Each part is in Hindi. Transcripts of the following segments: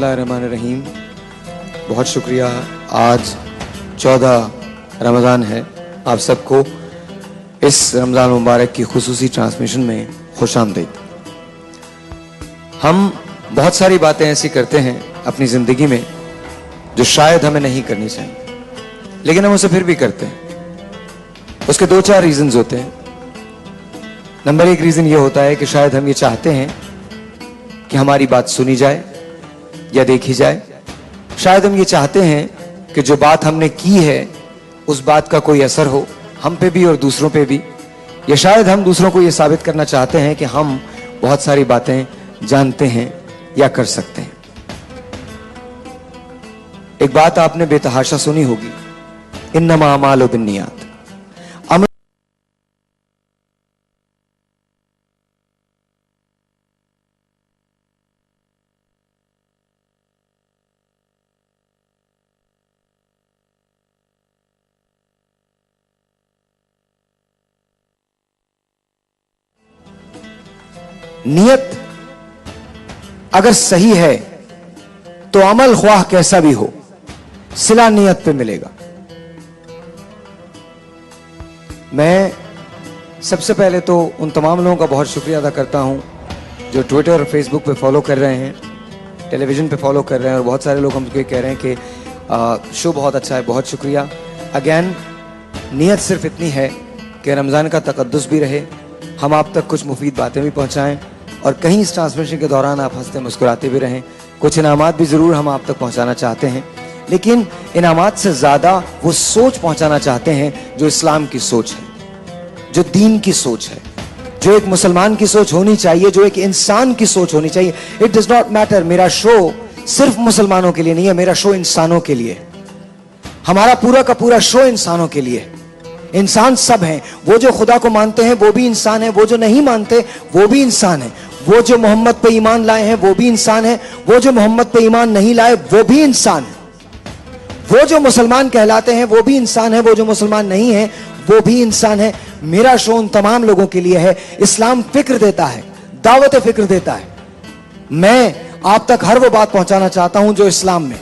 बिस्मिल्लाहिर्रहमानिर्रहीम। बहुत शुक्रिया। आज 14 रमज़ान है। आप सबको इस रमज़ान मुबारक की खुसूसी ट्रांसमिशन में खुशामदीद। हम बहुत सारी बातें ऐसी करते हैं अपनी ज़िंदगी में जो शायद हमें नहीं करनी चाहिए, लेकिन हम उसे फिर भी करते हैं। उसके 2-4 रीज़न्स होते हैं। नंबर 1 रीज़न ये होता है कि शायद हम ये चाहते हैं कि हमारी बात सुनी जाए या देखी जाए। शायद हम ये चाहते हैं कि जो बात हमने की है उस बात का कोई असर हो हम पे भी और दूसरों पे भी। या शायद हम दूसरों को ये साबित करना चाहते हैं कि हम बहुत सारी बातें जानते हैं या कर सकते हैं। एक बात आपने बेतहाशा सुनी होगी, इन्नमा अमालु बिन्नियात। नियत अगर सही है तो अमल ख्वाह कैसा भी हो सिला नियत पे मिलेगा। मैं सबसे पहले तो उन तमाम लोगों का बहुत शुक्रिया अदा करता हूं जो ट्विटर और फेसबुक पे फॉलो कर रहे हैं, टेलीविजन पे फॉलो कर रहे हैं, और बहुत सारे लोग हमको कह रहे हैं कि शो बहुत अच्छा है। बहुत शुक्रिया। अगेन, नियत सिर्फ इतनी है कि रमज़ान का तकद्दुस भी रहे, हम आप तक कुछ मुफीद बातें भी पहुंचाएं, और कहीं इस ट्रांसमिशन के दौरान आप हंसते मुस्कुराते भी रहें। कुछ इनामात भी ज़रूर हम आप तक पहुंचाना चाहते हैं, लेकिन इनामात से ज़्यादा वो सोच पहुंचाना चाहते हैं जो इस्लाम की सोच है, जो दीन की सोच है, जो एक मुसलमान की सोच होनी चाहिए, जो एक इंसान की सोच होनी चाहिए। इट डज नॉट मैटर, मेरा शो सिर्फ मुसलमानों के लिए नहीं है, मेरा शो इंसानों के लिए। हमारा पूरा का पूरा शो इंसानों के लिए। इंसान सब हैं, वो जो खुदा को मानते हैं वो भी इंसान है, वो जो नहीं मानते वो भी इंसान है, वो जो मोहम्मद पे ईमान लाए हैं वो भी इंसान है, वो जो मोहम्मद पे ईमान नहीं लाए वो भी इंसान है, वो जो मुसलमान कहलाते हैं वो भी इंसान है, वो जो मुसलमान नहीं है वो भी इंसान है। मेरा शो उन तमाम लोगों के लिए है। इस्लाम फिक्र देता है, दावत फिक्र देता है। मैं आप तक हर वो बात पहुंचाना चाहता हूं जो इस्लाम में,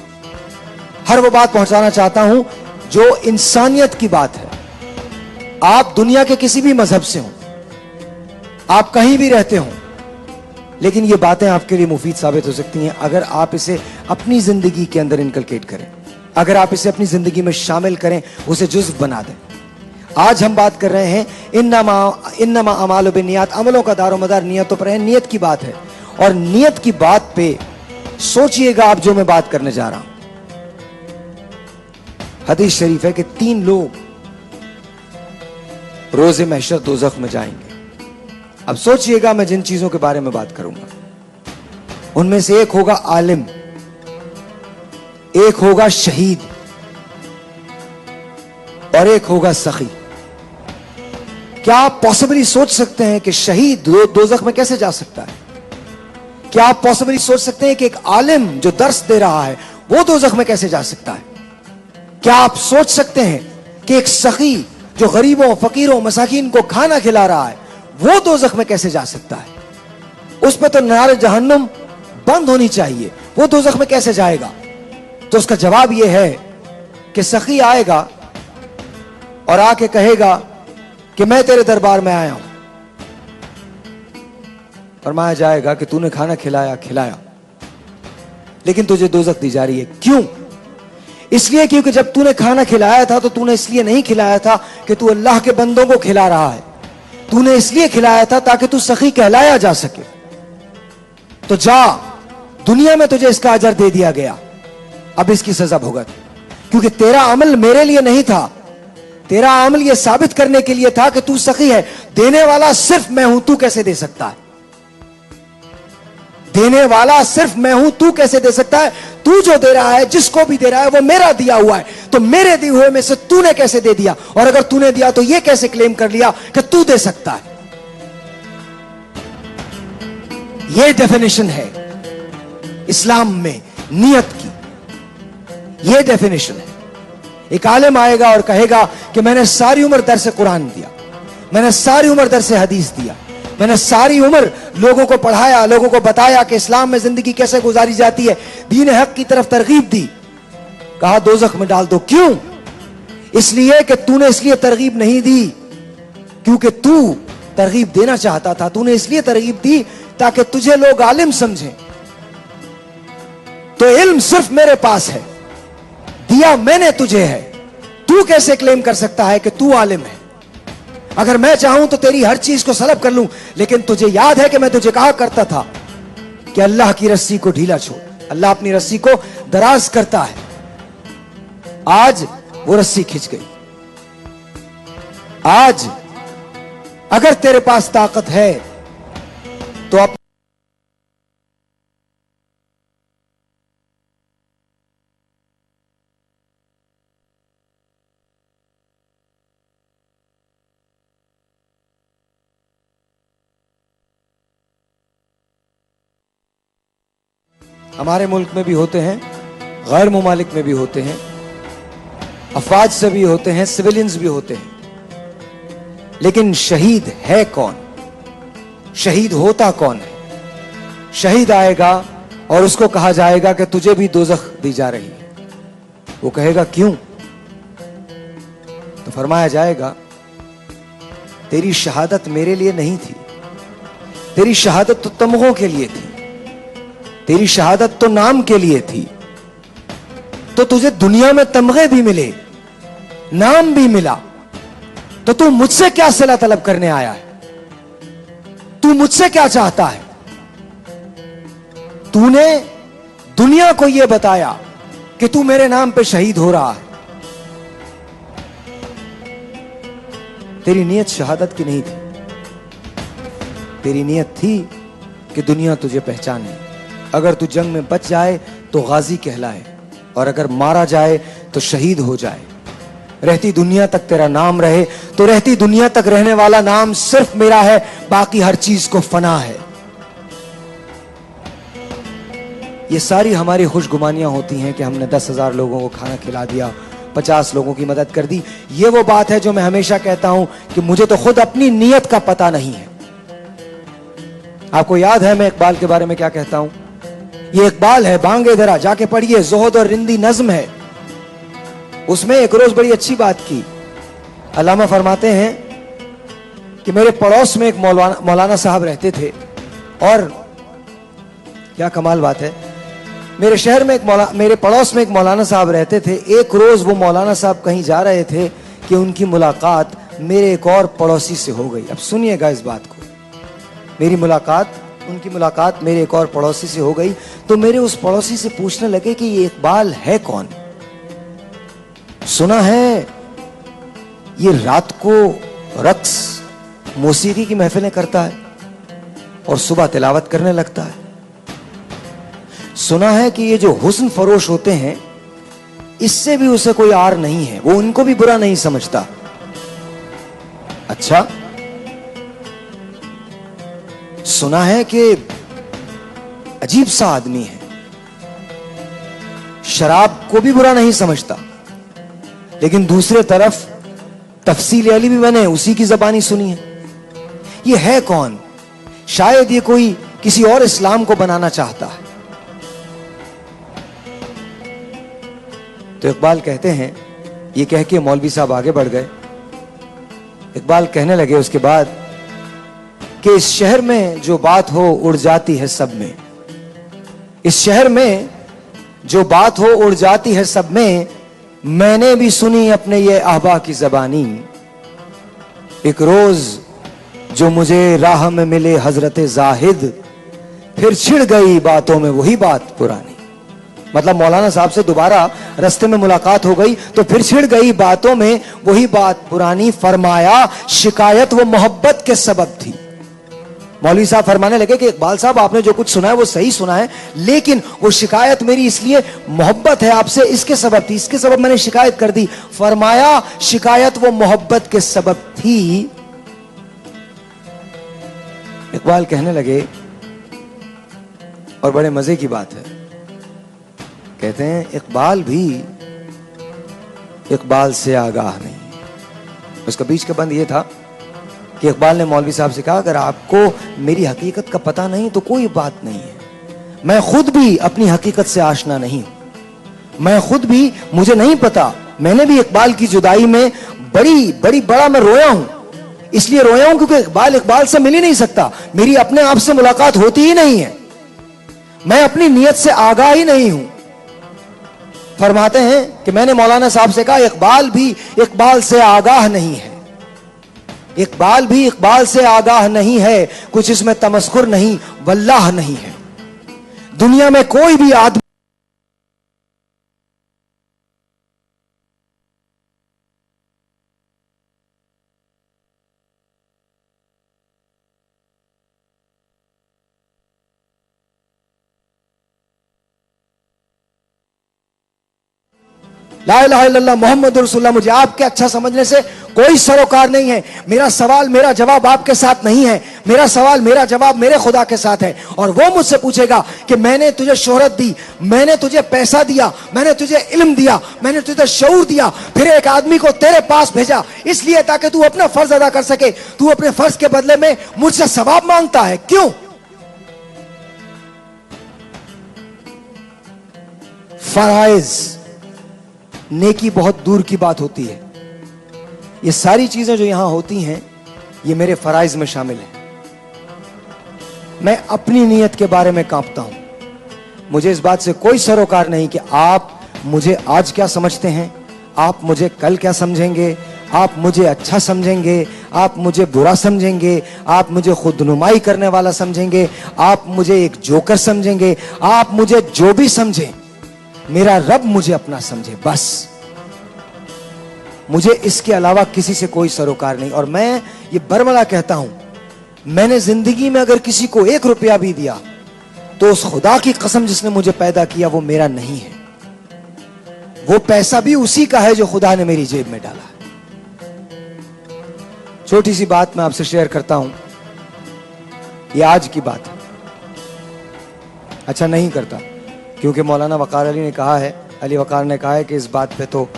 हर वो बात पहुंचाना चाहता हूं जो इंसानियत की बात है। आप दुनिया के किसी भी मजहब से हो, आप कहीं भी रहते हो, लेकिन ये बातें आपके लिए मुफीद साबित हो सकती हैं अगर आप इसे अपनी जिंदगी के अंदर इनकलकेट करें, अगर आप इसे अपनी जिंदगी में शामिल करें, उसे जुज़्व बना दें। आज हम बात कर रहे हैं इन्नमा अमालु बिन्नियात। अमलों का दारोमदार नियतों पर है। नियत की बात है, और नियत की बात पे सोचिएगा आप जो मैं बात करने जा रहा हूं। हदीस शरीफ है कि 3 लोग रोज़े महशर दोज़ख में जाएंगे। अब सोचिएगा मैं जिन चीजों के बारे में बात करूंगा उनमें से एक होगा आलिम, एक होगा शहीद, और एक होगा सखी। क्या आप पॉसिबली सोच सकते हैं कि शहीद दोज़ख में कैसे जा सकता है? क्या आप पॉसिबली सोच सकते हैं कि एक आलिम जो दर्स दे रहा है वो दोज़ख में कैसे जा सकता है? क्या आप सोच सकते हैं कि एक सखी जो गरीबों, फकीरों, मसाकीन को खाना खिला रहा है वो दोज़ख में कैसे जा सकता है? उस पर तो नार जहन्नुम बंद होनी चाहिए, वो दोज़ख में कैसे जाएगा? तो उसका जवाब यह है कि सखी आएगा और आके कहेगा कि मैं तेरे दरबार में आया हूं। फरमाया जाएगा कि तूने खाना खिलाया, लेकिन तुझे दोज़ख दी जा रही है। क्यों? इसलिए क्योंकि जब तूने खाना खिलाया था तो तूने इसलिए नहीं खिलाया था कि तू अल्लाह के बंदों को खिला रहा है, तूने इसलिए खिलाया था ताकि तू सखी कहलाया जा सके। तो जा, दुनिया में तुझे इसका अजर दे दिया गया, अब इसकी सजा भुगत। क्योंकि तेरा अमल मेरे लिए नहीं था, तेरा अमल यह साबित करने के लिए था कि तू सखी है। देने वाला सिर्फ मैं हूं, तू कैसे दे सकता है? देने वाला सिर्फ मैं हूं, तू कैसे दे सकता है? तू जो दे रहा है, जिसको भी दे रहा है, वो मेरा दिया हुआ है, तो मेरे दिए हुए में से तूने कैसे दे दिया? और अगर तूने दिया तो ये कैसे क्लेम कर लिया कि तू दे सकता है? ये डेफिनेशन है इस्लाम में नियत की, ये डेफिनेशन है। एक आलिम आएगा और कहेगा कि मैंने सारी उम्र दर्स कुरान दिया, मैंने सारी उम्र दर्स हदीस दिया, मैंने सारी उम्र लोगों को पढ़ाया, लोगों को बताया कि इस्लाम में जिंदगी कैसे गुजारी जाती है, दीन हक की तरफ तरगीब दी। कहा दोज़ख में डाल दो। क्यों? इसलिए कि तूने इसलिए तरगीब नहीं दी क्योंकि तू तरगीब देना चाहता था, तूने इसलिए तरगीब दी ताकि तुझे लोग आलिम समझें। तो इल्म सिर्फ मेरे पास है, दिया मैंने तुझे है। तू कैसे क्लेम कर सकता है कि तू आलिम है? अगर मैं चाहूं तो तेरी हर चीज को सलब कर लूं, लेकिन तुझे याद है कि मैं तुझे कहा करता था कि अल्लाह की रस्सी को ढीला छोड़, अल्लाह अपनी रस्सी को दराज करता है। आज वो रस्सी खिंच गई। आज अगर तेरे पास ताकत है तो आप हमारे मुल्क में भी होते हैं, गैर मुमालिक में भी होते हैं, अफवाज से भी होते हैं, सिविलियंस भी होते हैं। लेकिन शहीद है कौन? शहीद होता कौन है? शहीद आएगा और उसको कहा जाएगा कि तुझे भी दोज़ख दी जा रही है। वो कहेगा क्यों? तो फरमाया जाएगा तेरी शहादत मेरे लिए नहीं थी, तेरी शहादत तो तमगों के लिए थी, तेरी शहादत तो नाम के लिए थी। तो तुझे दुनिया में तमगे भी मिले, नाम भी मिला, तो तू मुझसे क्या सिला तलब करने आया है? तू मुझसे क्या चाहता है? तूने दुनिया को यह बताया कि तू मेरे नाम पे शहीद हो रहा है। तेरी नीयत शहादत की नहीं थी, तेरी नीयत थी कि दुनिया तुझे पहचाने। अगर तू जंग में बच जाए तो गाजी कहलाए, और अगर मारा जाए तो शहीद हो जाए। रहती दुनिया तक तेरा नाम रहे तो रहती दुनिया तक रहने वाला नाम सिर्फ मेरा है, बाकी हर चीज को फना है। ये सारी हमारी खुशगुमानियां होती हैं कि हमने 10,000 लोगों को खाना खिला दिया, 50 लोगों की मदद कर दी। ये वो बात है जो मैं हमेशा कहता हूं कि मुझे तो खुद अपनी नीयत का पता नहीं है। आपको याद है मैं इकबाल के बारे में क्या कहता हूं? ये इकबाल है, बांगे दरा, जाके पढ़िए, ज़ुहद और रिंदी नज्म है। उसमें एक रोज बड़ी अच्छी बात की। अल्लामा फरमाते हैं कि मेरे पड़ोस में एक मौलाना साहब रहते थे, और क्या कमाल बात है, मेरे शहर में मेरे पड़ोस में एक मौलाना साहब रहते थे। एक रोज वो मौलाना साहब कहीं जा रहे थे कि उनकी मुलाकात मेरे एक और पड़ोसी से हो गई। अब सुनिएगा इस बात को, उनकी मुलाकात मेरे एक और पड़ोसी से हो गई। तो मेरे उस पड़ोसी से पूछने लगे कि ये इकबाल है कौन? सुना है ये रात को रक्स मौसीकी की महफिलें करता है और सुबह तिलावत करने लगता है। सुना है कि ये जो हुस्न फरोश होते हैं इससे भी उसे कोई आर नहीं है, वो उनको भी बुरा नहीं समझता। अच्छा, सुना है कि अजीब सा आदमी है, शराब को भी बुरा नहीं समझता। लेकिन दूसरे तरफ तफसील अली भी मैंने उसी की जबानी सुनी है। ये है कौन? शायद ये कोई किसी और इस्लाम को बनाना चाहता है। तो इकबाल कहते हैं, ये कह के मौलवी साहब आगे बढ़ गए। इकबाल कहने लगे उसके बाद कि इस शहर में जो बात हो उड़ जाती है सब में, इस शहर में जो बात हो उड़ जाती है सब में, मैंने भी सुनी अपने ये अहबा की जबानी। एक रोज जो मुझे राह में मिले हजरत जाहिद, फिर छिड़ गई बातों में वही बात पुरानी। मतलब मौलाना साहब से दोबारा रास्ते में मुलाकात हो गई तो फिर छिड़ गई बातों में वही बात पुरानी। फरमाया शिकायत वो मोहब्बत के सबब थी। मौलवी साहब फरमाने लगे कि इकबाल साहब आपने जो कुछ सुना है वो सही सुना है, लेकिन वो शिकायत मेरी इसलिए मोहब्बत है आपसे, इसके सबब थी, इसके सबब मैंने शिकायत कर दी। फरमाया शिकायत वो मोहब्बत के सबब थी। इकबाल कहने लगे, और बड़े मजे की बात है, कहते हैं इकबाल भी इकबाल से आगाह नहीं। उसका बीच का बंद ये था कि इकबाल ने मौलवी साहब से कहा, अगर आपको मेरी हकीकत का पता नहीं तो कोई बात नहीं है, मैं खुद भी अपनी हकीकत से आशना नहीं हूं, मैं खुद भी, मुझे नहीं पता, मैंने भी इकबाल की जुदाई में बड़ा मैं रोया हूं, इसलिए रोया हूं क्योंकि इकबाल से मिल ही नहीं सकता, मेरी अपने आप से मुलाकात होती ही नहीं है, मैं अपनी नीयत से आगाह ही नहीं हूं। फरमाते हैं कि मैंने मौलाना साहब से कहा, इकबाल भी इकबाल से आगाह नहीं है, इकबाल भी इकबाल से आगाह नहीं है, कुछ इसमें तमस्खुर नहीं वल्लाह नहीं है। दुनिया में कोई भी आदमी ला इलाहा इल्लल्लाह मोहम्मद रसूलुल्लाह, मुझे आपके अच्छा समझने से कोई सरोकार नहीं है। मेरा सवाल मेरा जवाब आपके साथ नहीं है, मेरा सवाल मेरा जवाब मेरे खुदा के साथ है। और वो मुझसे पूछेगा कि मैंने तुझे शोहरत दी, मैंने तुझे पैसा दिया, मैंने तुझे इल्म दिया, मैंने तुझे शऊर दिया, फिर एक आदमी को तेरे पास भेजा इसलिए ताकि तू अपना फर्ज अदा कर सके, तू अपने फर्ज के बदले में मुझसे सवाब मांगता है, क्यों? फराइज, नेकी बहुत दूर की बात होती है। ये सारी चीजें जो यहां होती हैं ये मेरे फराइज में शामिल है। मैं अपनी नीयत के बारे में कांपता हूं, मुझे इस बात से कोई सरोकार नहीं कि आप मुझे आज क्या समझते हैं, आप मुझे कल क्या समझेंगे, आप मुझे अच्छा समझेंगे, आप मुझे बुरा समझेंगे, आप मुझे खुदनुमाई करने वाला समझेंगे, आप मुझे एक जोकर समझेंगे, आप मुझे जो भी समझें, मेरा रब मुझे अपना समझे, बस। मुझे इसके अलावा किसी से कोई सरोकार नहीं। और मैं ये बरमला कहता हूं, मैंने जिंदगी में अगर किसी को 1 रुपया भी दिया तो उस खुदा की कसम जिसने मुझे पैदा किया वो मेरा नहीं है, वो पैसा भी उसी का है जो खुदा ने मेरी जेब में डाला है। छोटी सी बात मैं आपसे शेयर करता हूं, ये आज की बात है, अच्छा नहीं करता क्योंकि मौलाना वकार अली ने कहा है, अली वकार ने कहा है कि इस बात पे तो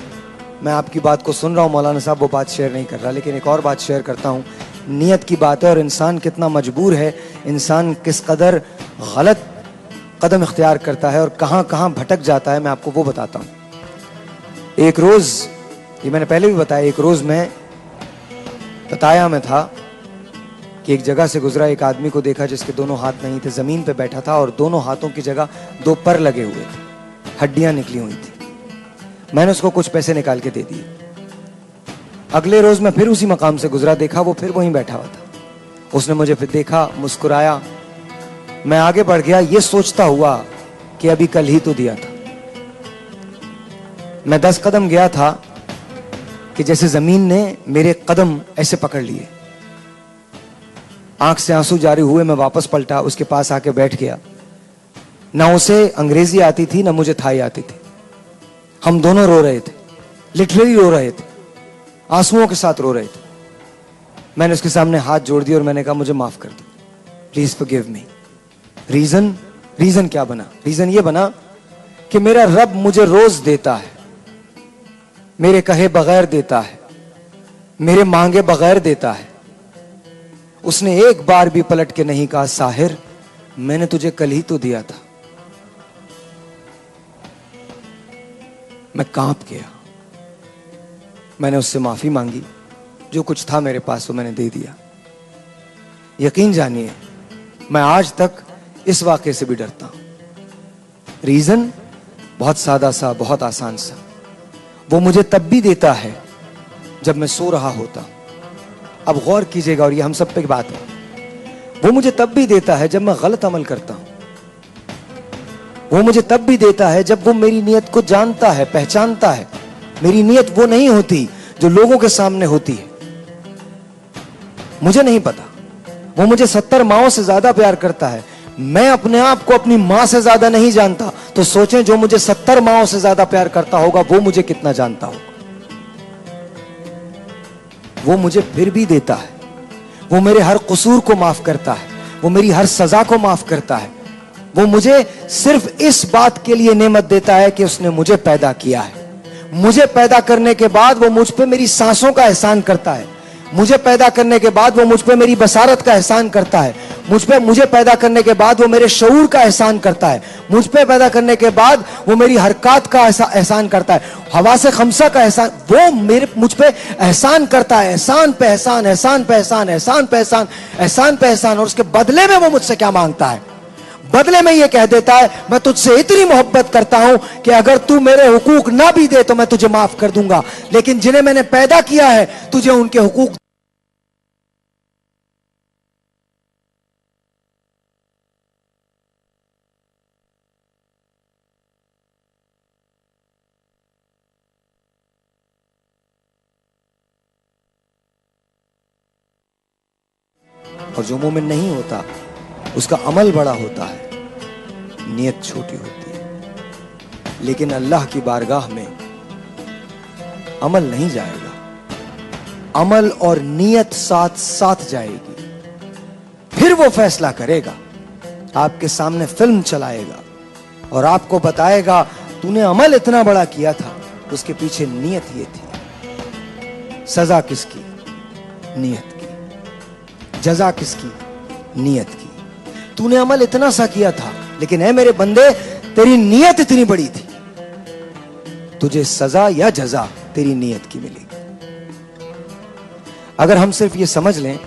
मैं आपकी बात को सुन रहा हूं, मौलाना साहब वो बात शेयर नहीं कर रहा, लेकिन एक और बात शेयर करता हूं। नीयत की बात है और इंसान कितना मजबूर है, इंसान किस कदर गलत कदम इख्तियार करता है और कहां कहां भटक जाता है, मैं आपको वो बताता हूं। एक रोज, ये मैंने पहले भी बताया, एक रोज मैं बताया में था कि एक जगह से गुजरा, एक आदमी को देखा जिसके दोनों हाथ नहीं थे, जमीन पे बैठा था और दोनों हाथों की जगह 2 पर लगे हुए थे, हड्डियां निकली हुई थी। मैंने उसको कुछ पैसे निकाल के दे दिए। अगले रोज मैं फिर उसी मकाम से गुजरा, देखा वो फिर वहीं बैठा हुआ था। उसने मुझे फिर देखा, मुस्कुराया, मैं आगे बढ़ गया ये सोचता हुआ कि अभी कल ही तो दिया था। मैं 10 कदम गया था कि जैसे जमीन ने मेरे कदम ऐसे पकड़ लिए, आंख से आंसू जारी हुए, मैं वापस पलटा, उसके पास आके बैठ गया। ना उसे अंग्रेजी आती थी ना मुझे थाई आती थी, हम दोनों रो रहे थे, लिटरली रो रहे थे, आंसुओं के साथ रो रहे थे। मैंने उसके सामने हाथ जोड़ दिया और मैंने कहा मुझे माफ कर दो, प्लीज फॉरगिव मी। रीजन क्या बना? रीजन ये बना कि मेरा रब मुझे रोज देता है, मेरे कहे बगैर देता है, मेरे मांगे बगैर देता है। उसने एक बार भी पलट के नहीं कहा साहिर मैंने तुझे कल ही तो दिया था। मैं कांप गया, मैंने उससे माफी मांगी, जो कुछ था मेरे पास वो मैंने दे दिया। यकीन जानिए मैं आज तक इस वाक़े से भी डरता हूं। रीजन बहुत सादा सा, बहुत आसान सा, वो मुझे तब भी देता है जब मैं सो रहा होता हूं। अब गौर कीजिएगा और ये हम सब पे बात है, वो मुझे तब भी देता है जब मैं गलत अमल करता हूं, वो मुझे तब भी देता है जब वो मेरी नीयत को जानता है, पहचानता है। मेरी नीयत वो नहीं होती जो लोगों के सामने होती है, मुझे नहीं पता। वो मुझे 70 माओं से ज्यादा प्यार करता है, मैं अपने आप को अपनी मां से ज्यादा नहीं जानता, तो सोचें जो मुझे 70 माओं से ज्यादा प्यार करता होगा वो मुझे कितना जानता होगा। वो मुझे फिर भी देता है, वो मेरे हर कसूर को माफ करता है, वो मेरी हर सजा को माफ करता है। वो मुझे सिर्फ इस बात के लिए नेमत देता है कि उसने मुझे पैदा किया है। मुझे पैदा करने के बाद वो मुझ पे मेरी सांसों का एहसान करता है, मुझे पैदा करने के बाद वो मुझ पे मेरी बसारत का एहसान करता है, मुझे पैदा करने के बाद वो मेरे शऊर का एहसान करता है, मुझ पे पैदा करने के बाद वो मेरी हरकत का एहसान करता है, हवा से खमसा का एहसान, वो मुझ पे एहसान करता है, एहसान पे एहसान, एहसान पे एहसान, एहसान पे एहसान, एहसान पे एहसान। और उसके बदले में वो मुझसे क्या मांगता है? बदले में ये कह देता है मैं तुझसे इतनी मोहब्बत करता हूं कि अगर तू मेरे हुकूक ना भी दे तो मैं तुझे माफ कर दूंगा, लेकिन जिन्हें मैंने पैदा किया है तुझे उनके हुकूक। और जो मोमिन नहीं होता उसका अमल बड़ा होता है, नियत छोटी होती है। लेकिन अल्लाह की बारगाह में अमल नहीं जाएगा, अमल और नियत साथ साथ जाएगी। फिर वो फैसला करेगा, आपके सामने फिल्म चलाएगा और आपको बताएगा तूने अमल इतना बड़ा किया था, उसके पीछे नियत ये थी। सजा किसकी? नियत की। जजा किसकी? नियत की। तूने अमल इतना सा किया था, लेकिन ऐ मेरे बंदे तेरी नियत इतनी बड़ी थी, तुझे सजा या जजा तेरी नियत की मिलेगी। अगर हम सिर्फ ये समझ लें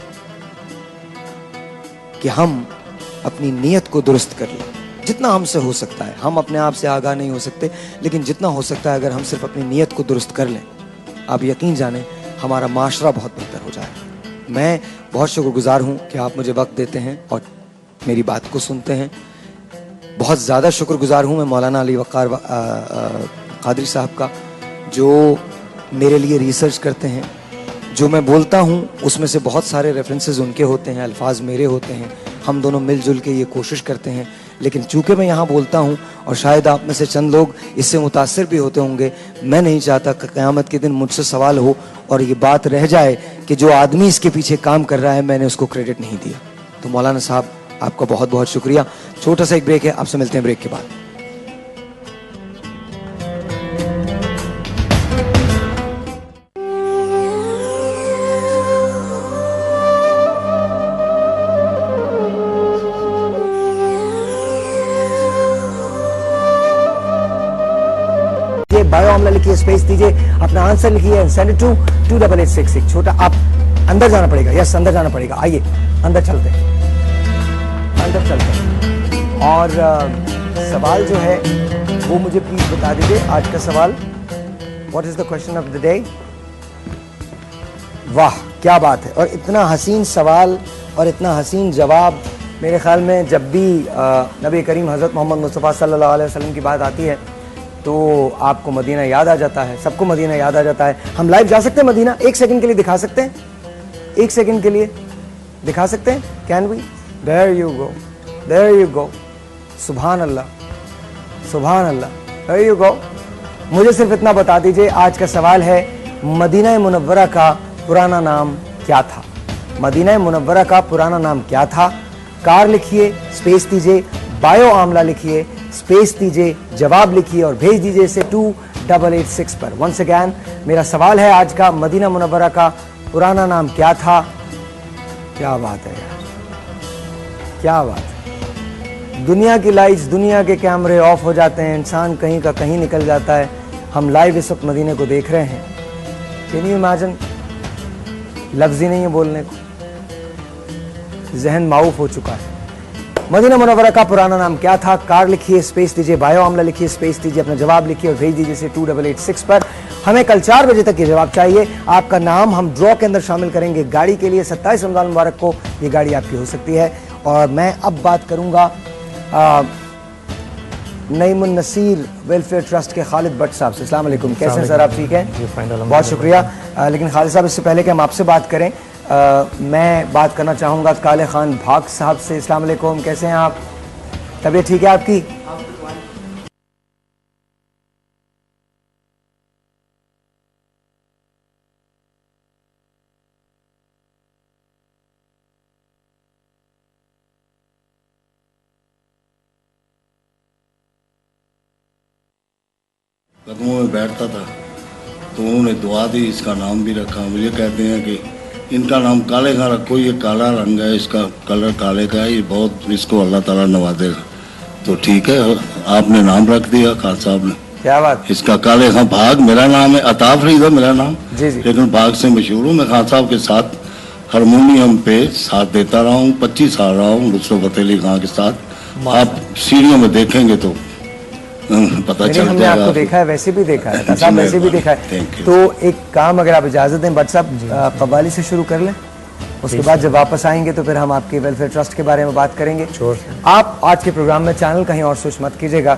कि हम अपनी नियत को दुरुस्त कर लें, जितना हमसे हो सकता है, हम अपने आप से आगाह नहीं हो सकते, लेकिन जितना हो सकता है अगर हम सिर्फ अपनी नियत को दुरुस्त कर लें, आप यकीन जानें हमारा माशरा बहुत बेहतर हो जाएगा। मैं बहुत शुक्रगुजार हूं कि आप मुझे वक्त देते हैं और मेरी बात को सुनते हैं। बहुत ज़्यादा शुक्रगुजार हूं मैं मौलाना अली वक़ार कादरी साहब का, जो मेरे लिए रिसर्च करते हैं। जो मैं बोलता हूं उसमें से बहुत सारे रेफरेंसेस उनके होते हैं, अल्फाज मेरे होते हैं, हम दोनों मिलजुल के ये कोशिश करते हैं। लेकिन चूंकि मैं यहाँ बोलता हूँ और शायद आप में से चंद लोग इससे मुतासिर भी होते होंगे, मैं नहीं चाहता कि क़यामत के दिन मुझसे सवाल हो और ये बात रह जाए कि जो आदमी इसके पीछे काम कर रहा है मैंने उसको क्रेडिट नहीं दिया। तो मौलाना साहब आपका बहुत बहुत शुक्रिया। छोटा सा एक ब्रेक है, आपसे मिलते हैं ब्रेक के बाद। बायो आमला लिखिए, स्पेस दीजिए, अपना आंसर लिखिए एंड सेंड इट टू 28866। छोटा आप अंदर जाना पड़ेगा, यस अंदर जाना पड़ेगा। आइए अंदर चलते हैं, अंदर चलते हैं। और सवाल जो है वो मुझे प्लीज बता दीजिए आज का सवाल। What is the question of the day? वाह क्या बात है, और इतना हसीन सवाल और इतना हसीन जवाब। मेरे ख्याल में जब भी नबी करीम हज़रत मोहम्मद मुस्तफ़ा सल्लल्लाहु अलैहि वसल्लम की बात आती है तो आपको मदीना याद आ जाता है, सबको मदीना याद आ जाता है। हम लाइव जा सकते हैं मदीना? एक सेकंड के लिए दिखा सकते हैं? एक सेकंड के लिए दिखा सकते हैं? Can we? There you go, there you go. सुभान अल्लाह, सुभान अल्लाह, देयर यू गो। मुझे सिर्फ इतना बता दीजिए, आज का सवाल है मदीना मुनव्वरा का पुराना नाम क्या था? मदीना मुनव्वरा का पुराना नाम क्या था? कार लिखिए, स्पेस दीजिए, बायो आमला लिखिए, स्पेस दीजिए, जवाब लिखिए और भेज दीजिए इसे 2886 पर। वंस अगैन मेरा सवाल है आज का, मदीना मुनव्वरा का पुराना नाम क्या था? क्या बात है यार, क्या बात है। दुनिया की लाइट्स, दुनिया के कैमरे ऑफ हो जाते हैं, इंसान कहीं का कहीं निकल जाता है। हम लाइव इस वक्त मदीने को देख रहे हैं। Can you imagine? लफ्ज़ ही नहीं है बोलने को, जहन माऊफ हो चुका है। मदीना मुनव्वरा का पुराना नाम क्या था? कार लिखिए, स्पेस दीजिए, बायो आमला लिखिए, स्पेस दीजिए, अपना जवाब लिखिए और भेज दीजिए इसे 2886 पर। हमें कल 4 बजे तक ये जवाब चाहिए। आपका नाम हम ड्रॉ के अंदर शामिल करेंगे गाड़ी के लिए। 27 रमज़ान मुबारक को ये गाड़ी आपकी हो सकती है। और मैं अब बात करूंगा नईमुन नसीर वेलफेयर ट्रस्ट के खालिद भट्ट साहब से। अस्सलाम वालेकुम, कैसे हैं सर आप? ठीक हैं, बहुत शुक्रिया। लेकिन खालिद साहब इससे पहले कि हम आपसे बात करें, मैं बात करना चाहूँगा काले खान भाग साहब से। अस्सलाम वालेकुम, कैसे हैं आप? तबीयत ठीक है आपकी? कदमों में बैठता था तो उन्होंने दुआ दी, इसका नाम भी रखा। मुझे कहते हैं कि इनका नाम काले खां रखो, ये काला रंग है, इसका कलर काले का है, ये बहुत इसको अल्लाह ताला नवाजेगा। तो ठीक है, आपने नाम रख दिया खान साहब ने। क्या बात। इसका काले खां। भाग मेरा नाम है, अता फरीद है मेरा नाम। जी जी। लेकिन भाग से मशहूर हूँ। मैं खान साहब के साथ हारमोनियम पे साथ देता रहा हूँ, 25 साल रहा हूँ नुसरत फतेह अली खां के साथ। आप सीढ़ियों में देखेंगे तो पता चल हमने जाएगा। आपको देखा है, वैसे भी देखा है साहब, वैसे भी देखा है। तो एक काम, अगर आप इजाजत दें भट्ट साहब, कव्वाली से शुरू कर लें, उसके बाद जब वापस आएंगे तो फिर हम आपके वेलफेयर ट्रस्ट के बारे में बात करेंगे। आप आज के प्रोग्राम में चैनल कहीं और स्विच मत कीजिएगा।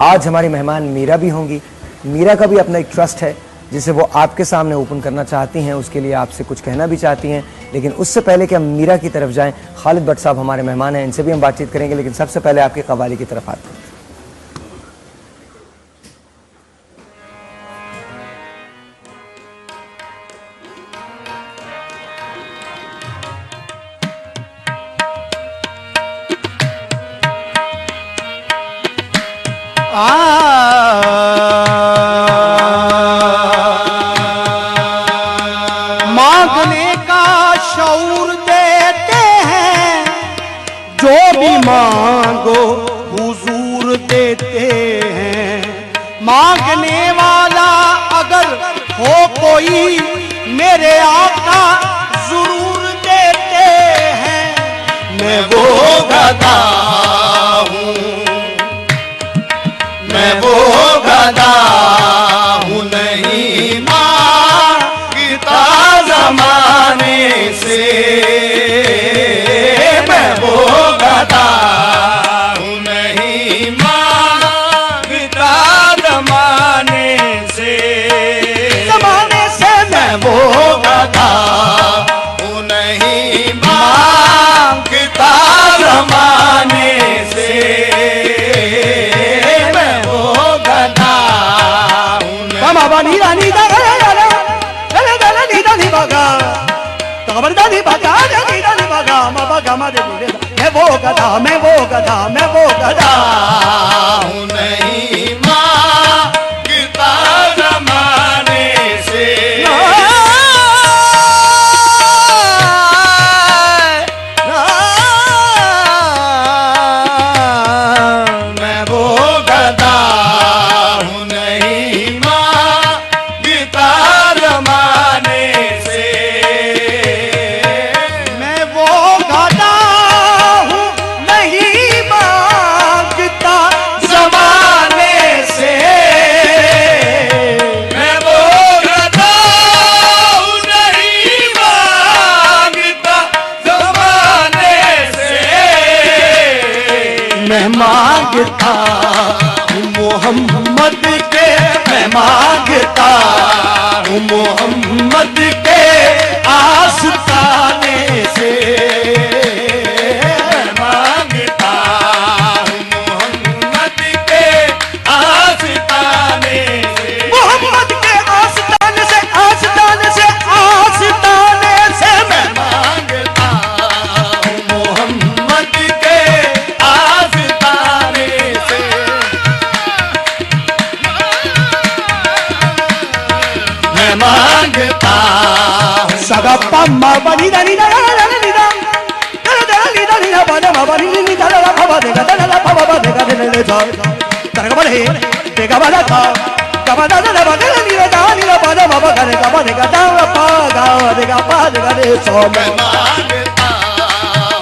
आज हमारी मेहमान मीरा भी होंगी। मीरा का भी अपना एक ट्रस्ट है जिसे वो आपके सामने ओपन करना चाहती हैं, उसके लिए आपसे कुछ कहना भी चाहती हैं। लेकिन उससे पहले कि हम मीरा की तरफ जाएं, खालिद भट्ट साहब हमारे मेहमान हैं, इनसे भी हम बातचीत करेंगे। लेकिन सबसे पहले आपकी कव्वाली की तरफ आते हैं। मांगने का शऊर देते हैं, जो भी मांगो हुजूर देते हैं। मांगने वाला अगर हो कोई मेरे आका जरूर देते हैं। मैं वो गधा हूँ, मैं वो गधा हूँ, नहीं मांगता ज़माने से। मैं वो गधा हूँ, नहीं मांगता ज़माने से। ज़माने से मैं वो गधा हूँ, नहीं मांगता ज़माने से। मैं वो गधा, मैं वो गधा, मैं वो गधा हूँ, नहीं मांगता ज़माने से। मैं वो गधा हूँ, नहीं मांगता ज़माने से। मैं वो गधा हूँ, नहीं मांगता ज़माने से। मैं वो गधा हूँ, नहीं मांगता ज़माने से। मैं मांगता हूँ मोहम्मद के, मैं मांगता हूँ मोहम्मद के आस्ताने से। मैं मांगता हूँ मोहम्मद के आस्ताने से। मोहम्मद के आस्ताने से, आस्ताने से, आस्ताने से। मैं मांगता हूँ मोहम्मद के आस्ताने से। मैं मांगता हूँ सगा पम्मा बनी दनी दना दना दना दना दना दना बना बना नी दना ला भवा देगा दना ला भवा देगा दना ले जा दना का बने देगा बना का कबा दना दना बना नी दना नी बना बाबा करे का बने का दना पा गा देगा पा देगा रे सो। मैं मांगता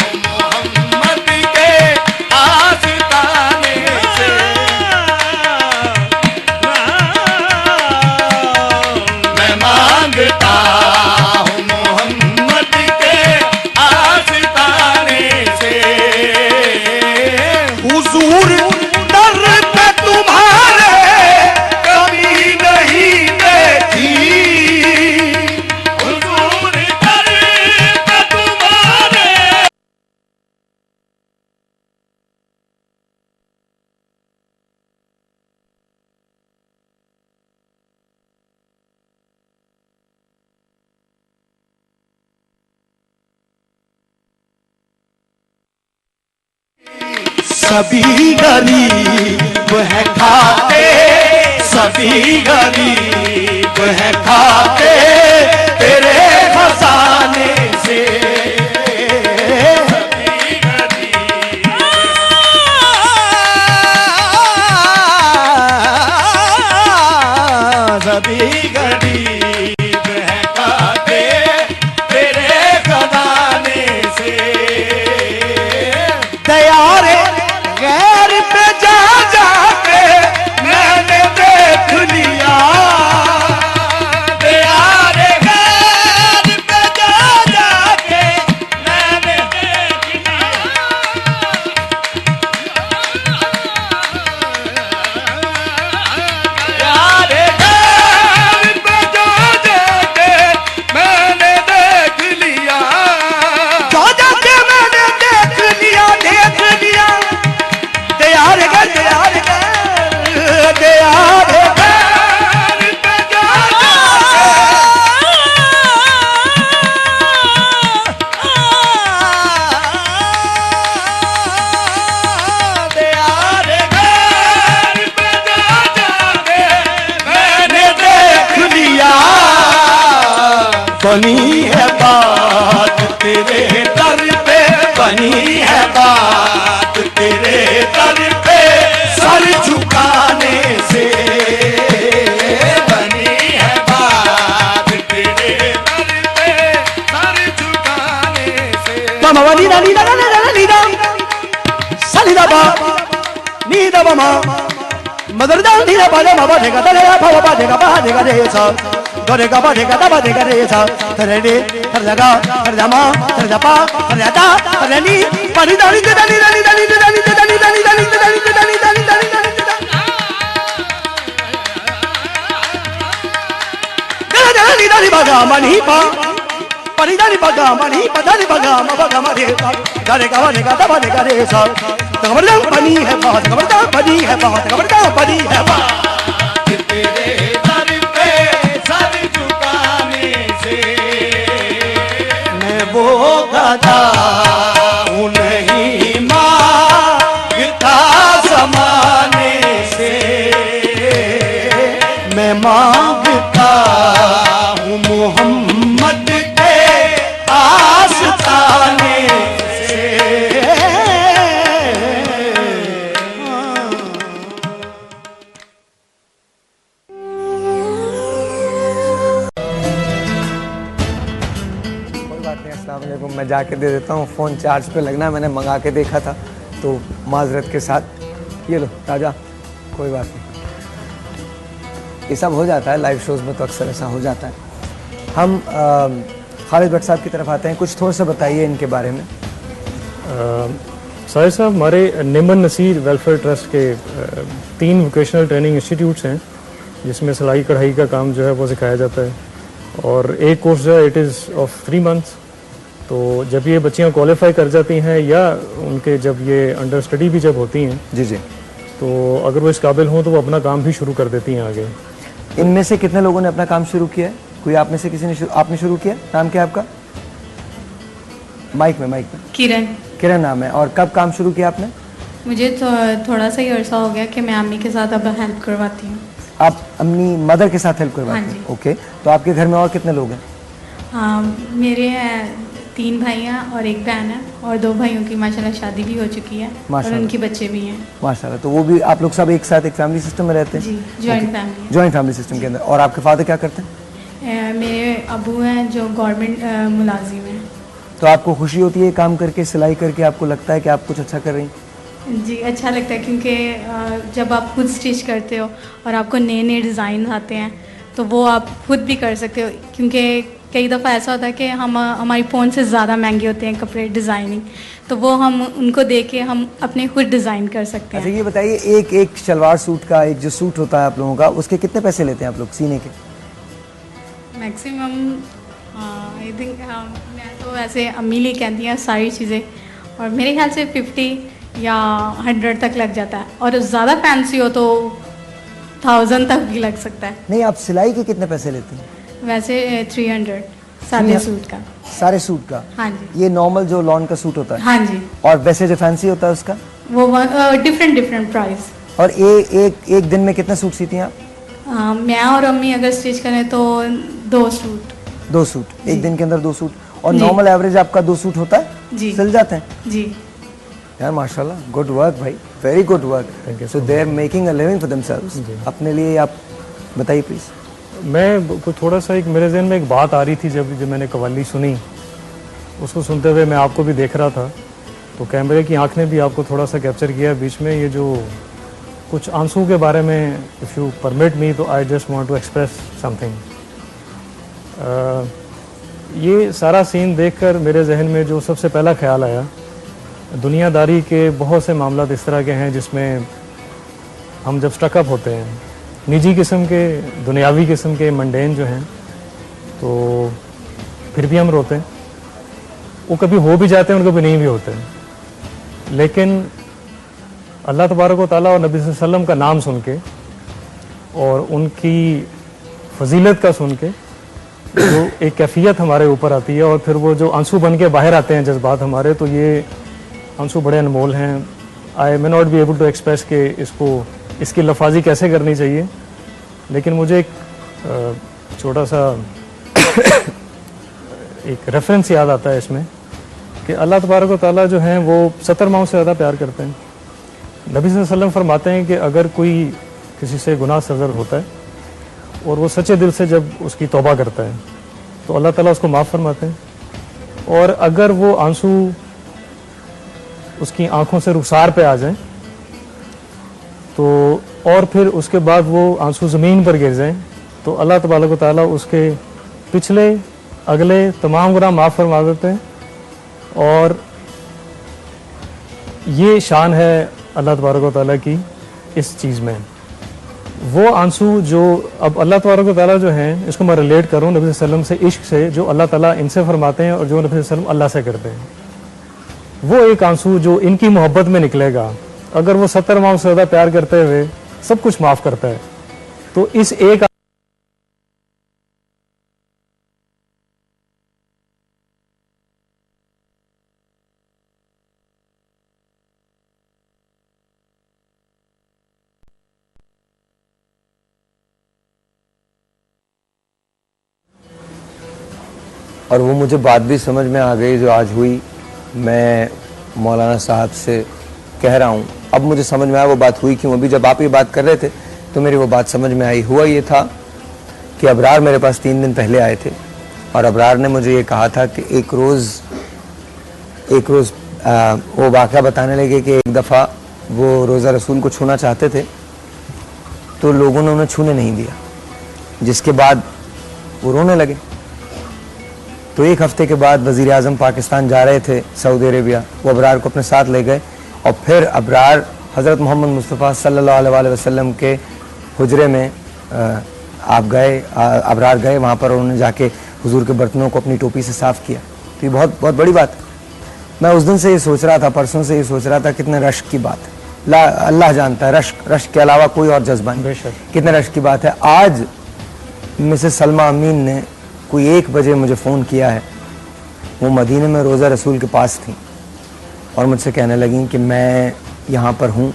हूँ मोहम्मद के आस्ताने से। मैं मांगता हूँ मोहम्मद के आस्ताने से। हुजूर दर पे तुम्हारे कमी नहीं देखी। हुजूर दर पे तुम्हारे। सभी गरीब है खाते, सभी गरीब है खाते तेरे खजाने बनी है बात तेरे दर पे, बनी है बात तेरे दर पे सर झुकाने से, बनी है बात तेरे दर पे सर झुकाने से। ममा नी नी नी नी सलिदा बा नी दा ममा मदर दा नी दा बा दा मा बा दे गा दा रे बा बा दे गा रे सा रे गा बा दे गा दा बा दे गा रे सा रे रे रे गा रे मा रे पा रे दा रे नी पा नी दा नी दा नी दा नी दा नी दा नी दा नी दा नी दा नी दा नी दा नी दा नी दा नी दा नी दा नी दा नी बा गा मा नी पा पनी दा नी बा गा मा नी पा दा नी बा गा मा बा गा मा रे पा गा रे गा बा दे गा दा बा दे गा रे सा खबरदार बनी है बात, खबरदार बनी है बात, खबरदार बनी है बात तेरे दर पे सर झुकाने से। मैं वो गधा हूँ नहीं मांगता ज़माने से, मैं मांगता हूँ मोहम्मद के आस्ताने से। मैं जाके दे देता हूँ, फ़ोन चार्ज पे लगना है, मैंने मंगा के देखा था तो माजरत के साथ ये लो ताज़ा, कोई बात नहीं, ये सब हो जाता है लाइव शोज़ में तो अक्सर ऐसा हो जाता है। हम खालिद भट्ट साहब की तरफ आते हैं, कुछ थोड़ा सा बताइए इनके बारे में। साहिर साहब हमारे नेमन नसीर वेलफेयर ट्रस्ट के 3 वोकेशनल ट्रेनिंग इंस्टीट्यूट्स हैं जिसमें सिलाई कढ़ाई का काम जो है वो सिखाया जाता है, और एक कोर्स जो है इट इज़ ऑफ 3 मंथ्स। तो जब ये बच्चियाँ क्वालिफाई कर जाती हैं या उनके जब ये अंडर स्टडी भी जब होती हैं जी जी, तो अगर वो इस काबिल हों तो वो अपना काम भी शुरू कर देती हैं आगे। इनमें से कितने लोगों ने अपना काम शुरू किया है? कोई आप में से किसी ने आपने शुरू किया? नाम क्या है आपका? माइक में। किरण। किरण नाम है। और कब काम शुरू किया आपने? मुझे तो थोड़ा सा ही अरसा हो गया कि मैं अम्मी के साथ अब हेल्प करवाती हूँ। आप अपनी मदर के साथ हेल्प करवाती हैं? हाँ जी। ओके, तो आपके घर में और कितने लोग हैं? मेरे 3 भाई हैं और 1 बहन है, और 2 भाइयों की माशाल्लाह शादी भी हो चुकी है और उनके बच्चे भी हैं माशाल्लाह। तो वो भी आप लोग सब एक साथ एक फैमिली सिस्टम में रहते हैं? जी, joint family. Joint family system के अंदर। और आपके फादर क्या करते हैं? मेरे अबू हैं जो गवर्नमेंट मुलाजिम हैं। तो आपको खुशी होती है काम करके, सिलाई करके? आपको लगता है कि आप कुछ अच्छा कर रही हैं? जी, अच्छा लगता है क्योंकि जब आप खुद स्टिच करते हो और आपको नए नए डिज़ाइन आते हैं तो वो आप खुद भी कर सकते हो, क्योंकि कई दफ़ा ऐसा होता है कि हमारी फ़ोन से ज़्यादा महंगे होते हैं कपड़े डिज़ाइनिंग, तो वो हम उनको देख के हम अपने खुद डिज़ाइन कर सकते हैं। अच्छा, ये बताइए, एक शलवार सूट का, एक जो सूट होता है आप लोगों का, उसके कितने पैसे लेते हैं आप लोग सीने के? मैक्सिमम आई थिंक मैं तो वैसे अम्मी लिए कहती हैं सारी चीज़ें, और मेरे ख्याल से 50 या 100 तक लग जाता है, और ज़्यादा फैंसी हो तो 1000 तक भी लग सकता है। नहीं, आप सिलाई के कितने पैसे लेते हैं? वैसे 300 सादे सूट का। सारे सूट का? हाँ जी। ये नॉर्मल जो लॉन का सूट होता है? हाँ जी। और वैसे जो फैंसी होता है उसका? वो डिफरेंट प्राइस। और एक दिन में कितने सूट सीती हैं आप? मैं और अम्मी अगर स्टिच करें तो 2 सूट। 2 सूट एक दिन के अंदर 2 सूट। और नॉर्मल एवरेज आपका 2 सूट होता है? जी। सिल जाते हैं? जी। यार माशाल्लाह, गुड वर्क भाई, very good work. So they are making a living for themselves. अपने लिए आप बताइए प्लीज। मैं कुछ थोड़ा सा मेरे जहन में एक बात आ रही थी जब मैंने कव्वाली सुनी, उसको सुनते हुए मैं आपको भी देख रहा था, तो कैमरे की आंख ने भी आपको थोड़ा सा कैप्चर किया बीच में। ये जो कुछ आंसू के बारे में, इफ़ यू परमिट मी, तो I just want to express something. ये सारा सीन देखकर मेरे जहन में जो सबसे पहला ख्याल आया, दुनियादारी के बहुत से मामला इस तरह के हैं जिसमें हम जब स्टकअप होते हैं, निजी किस्म के, दुनियावी किस्म के, मंडेन जो हैं, तो फिर भी हम रोते हैं। वो कभी हो भी जाते हैं और कभी नहीं भी होते हैं, लेकिन अल्लाह तबारक व तआला और नबी सल्लल्लाहु अलैहि वसल्लम का नाम सुन के और उनकी फजीलत का सुन के जो एक कैफियत हमारे ऊपर आती है, और फिर वो जो आंसू बन के बाहर आते हैं जज्बात हमारे, तो ये आंसू बड़े अनमोल हैं। I may not be able to express के इसकी लफाजी कैसे करनी चाहिए, लेकिन मुझे एक छोटा सा एक रेफरेंस याद आता है इसमें कि अल्लाह तबारक व तआला जो हैं वो 70 माओं से ज़्यादा प्यार करते हैं। नबी सल्लल्लाहु अलैहि वसल्लम फरमाते हैं कि अगर कोई किसी से गुनाह सज़र होता है और वो सच्चे दिल से जब उसकी तौबा करता है तो अल्लाह ताला उसको माफ़ फरमाते हैं, और अगर वो आंसू उसकी आंखों से रुखसार पे आ जाएं तो और फिर उसके बाद वो आंसू ज़मीन पर गिर जाएं तो अल्लाह तबारक व तआला उसके पिछले अगले तमाम गुनाह माफ़ फरमा देते हैं। और ये शान है अल्लाह तबारक व तआला की इस चीज़ में। वो आंसू जो अब अल्लाह तबारक व तआला जो हैं, इसको मैं रिलेट करूँ नबी सल्लल्लाहु अलैहि वसल्लम से, इश्क से, जो अल्लाह ताला इनसे फरमाते हैं और जो नबी सल्लल्लाहु अलैहि वसल्लम अल्लाह से करते हैं, वो एक आंसू जो इनकी मोहब्बत में निकलेगा, अगर वो 70 माओं से ज़्यादा प्यार करते हुए सब कुछ माफ़ करता है तो इस एक और वो मुझे बात भी समझ में आ गई जो आज हुई। मैं मौलाना साहब से कह रहा हूँ, अब मुझे समझ में आया वो बात हुई क्यों। अभी जब आप ये बात कर रहे थे तो मेरी वो बात समझ में आई। हुआ ये था कि अबरार मेरे पास 3 दिन पहले आए थे और अबरार ने मुझे ये कहा था कि एक रोज़ वो वाक़या बताने लगे कि एक दफ़ा वो रोज़ा रसूल को छूना चाहते थे तो लोगों ने उन्हें छूने नहीं दिया, जिसके बाद वो रोने लगे। तो 1 हफ्ते के बाद वज़ीर आज़म पाकिस्तान जा रहे थे सऊदी अरेबिया, वो अबरार को अपने साथ ले गए और फिर अबरार हज़रत मोहम्मद मुस्तफ़ा सल्लल्लाहु अलैहि वसल्लम के हुजरे में अबरार गए वहाँ पर, उन्होंने जाके हुजूर के बर्तनों को अपनी टोपी से साफ़ किया। तो ये बहुत बहुत बड़ी बात है। मैं उस दिन से ये सोच रहा था, परसों से ये सोच रहा था कितने रश्क की बात है। अल्लाह जानता है, रश्क के अलावा कोई और जज्बा नहीं, कितने रश्क की बात है। आज मिसेस सलमा अमीन ने कोई 1 बजे मुझे फ़ोन किया है, वो मदीने में रोज़ा रसूल के पास थी और मुझसे कहने लगी कि मैं यहाँ पर हूँ,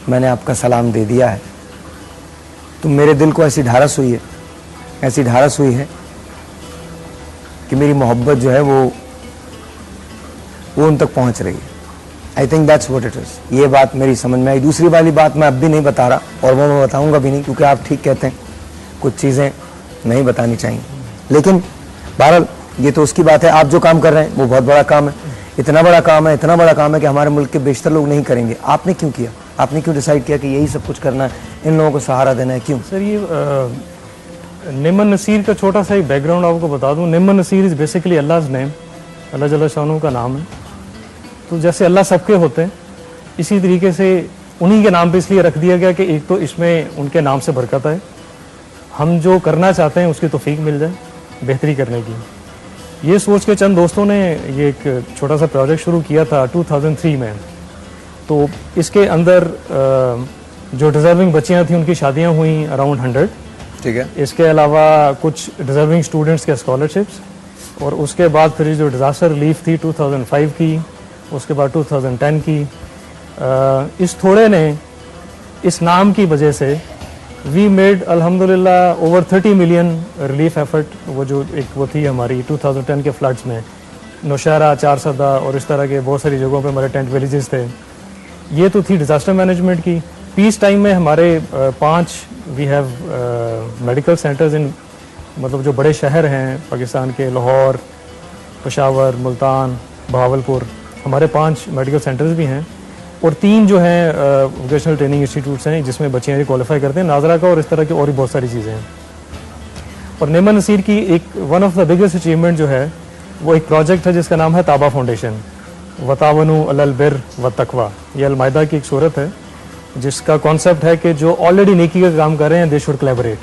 मैंने आपका सलाम दे दिया है। तो मेरे दिल को ऐसी ढारस हुई है कि मेरी मोहब्बत जो है वो उन तक पहुँच रही है। I think that's what it is. ये बात मेरी समझ में आई। दूसरी वाली बात मैं अब भी नहीं बता रहा और वो मैं बताऊँगा भी नहीं, क्योंकि आप ठीक कहते हैं कुछ चीज़ें नहीं बतानी चाहिए। लेकिन बहरहाल ये तो उसकी बात है। आप जो काम कर रहे हैं वो बहुत बड़ा काम है, इतना बड़ा काम है कि हमारे मुल्क के बेशतर लोग नहीं करेंगे। आपने क्यों किया? आपने क्यों डिसाइड किया कि यही सब कुछ करना है, इन लोगों को सहारा देना है? क्यों? सर, ये नेमन नसीर का छोटा सा एक बैकग्राउंड आपको बता दूं। नेमन Naseer is basically Allah's name, Allah जल्ल शानहू का नाम है। तो जैसे अल्लाह सबके होते हैं, इसी तरीके से उन्हीं के नाम पे इसलिए रख दिया गया कि एक तो इसमें उनके नाम से बरकत है, हम जो करना चाहते हैं उसकी तौफीक मिल जाए बेहतरी करने की। ये सोच के चंद दोस्तों ने ये एक छोटा सा प्रोजेक्ट शुरू किया था 2003 में। तो इसके अंदर जो डिज़र्विंग बच्चियां थी उनकी शादियां हुई अराउंड 100, ठीक है। इसके अलावा कुछ डिज़र्विंग स्टूडेंट्स के स्कॉलरशिप्स, और उसके बाद फिर जो डिज़ास्टर रिलीफ थी 2005 की, उसके बाद 2010 की। इस थोड़े ने, इस नाम की वजह से वी मेड अल्हम्दुलिल्लाह ओवर 30 मिलियन रिलीफ एफर्ट। वो जो एक वो थी हमारी 2010 के फ्लड्स में, नौशहरा, चारसदा और इस तरह के बहुत सारी जगहों पे हमारे टेंट विलेजेस थे। ये तो थी डिज़ास्टर मैनेजमेंट की। पीस टाइम में हमारे 5 we have medical centres in, मतलब जो बड़े शहर हैं पाकिस्तान के, लाहौर, पेशावर, मुल्तान, बहावलपुर, हमारे 5 मेडिकल सेंटर्स भी हैं, और 3 जो हैं वोकेशनल ट्रेनिंग इंस्टीट्यूट्स हैं जिसमें बच्चे ये क्वालिफाई करते हैं, नाजरा का, और इस तरह की और भी बहुत सारी चीज़ें हैं। और नेमन नसीर की एक one of the biggest achievement जो है वो एक प्रोजेक्ट है जिसका नाम है ताबा फाउंडेशन, वतावनु अलल बिर व तकवा। ये अल-माइदा की एक सूरत है जिसका कॉन्सेप्ट है कि जो ऑलरेडी नेकी का काम कर रहे हैं दे शुड कोलैबोरेट,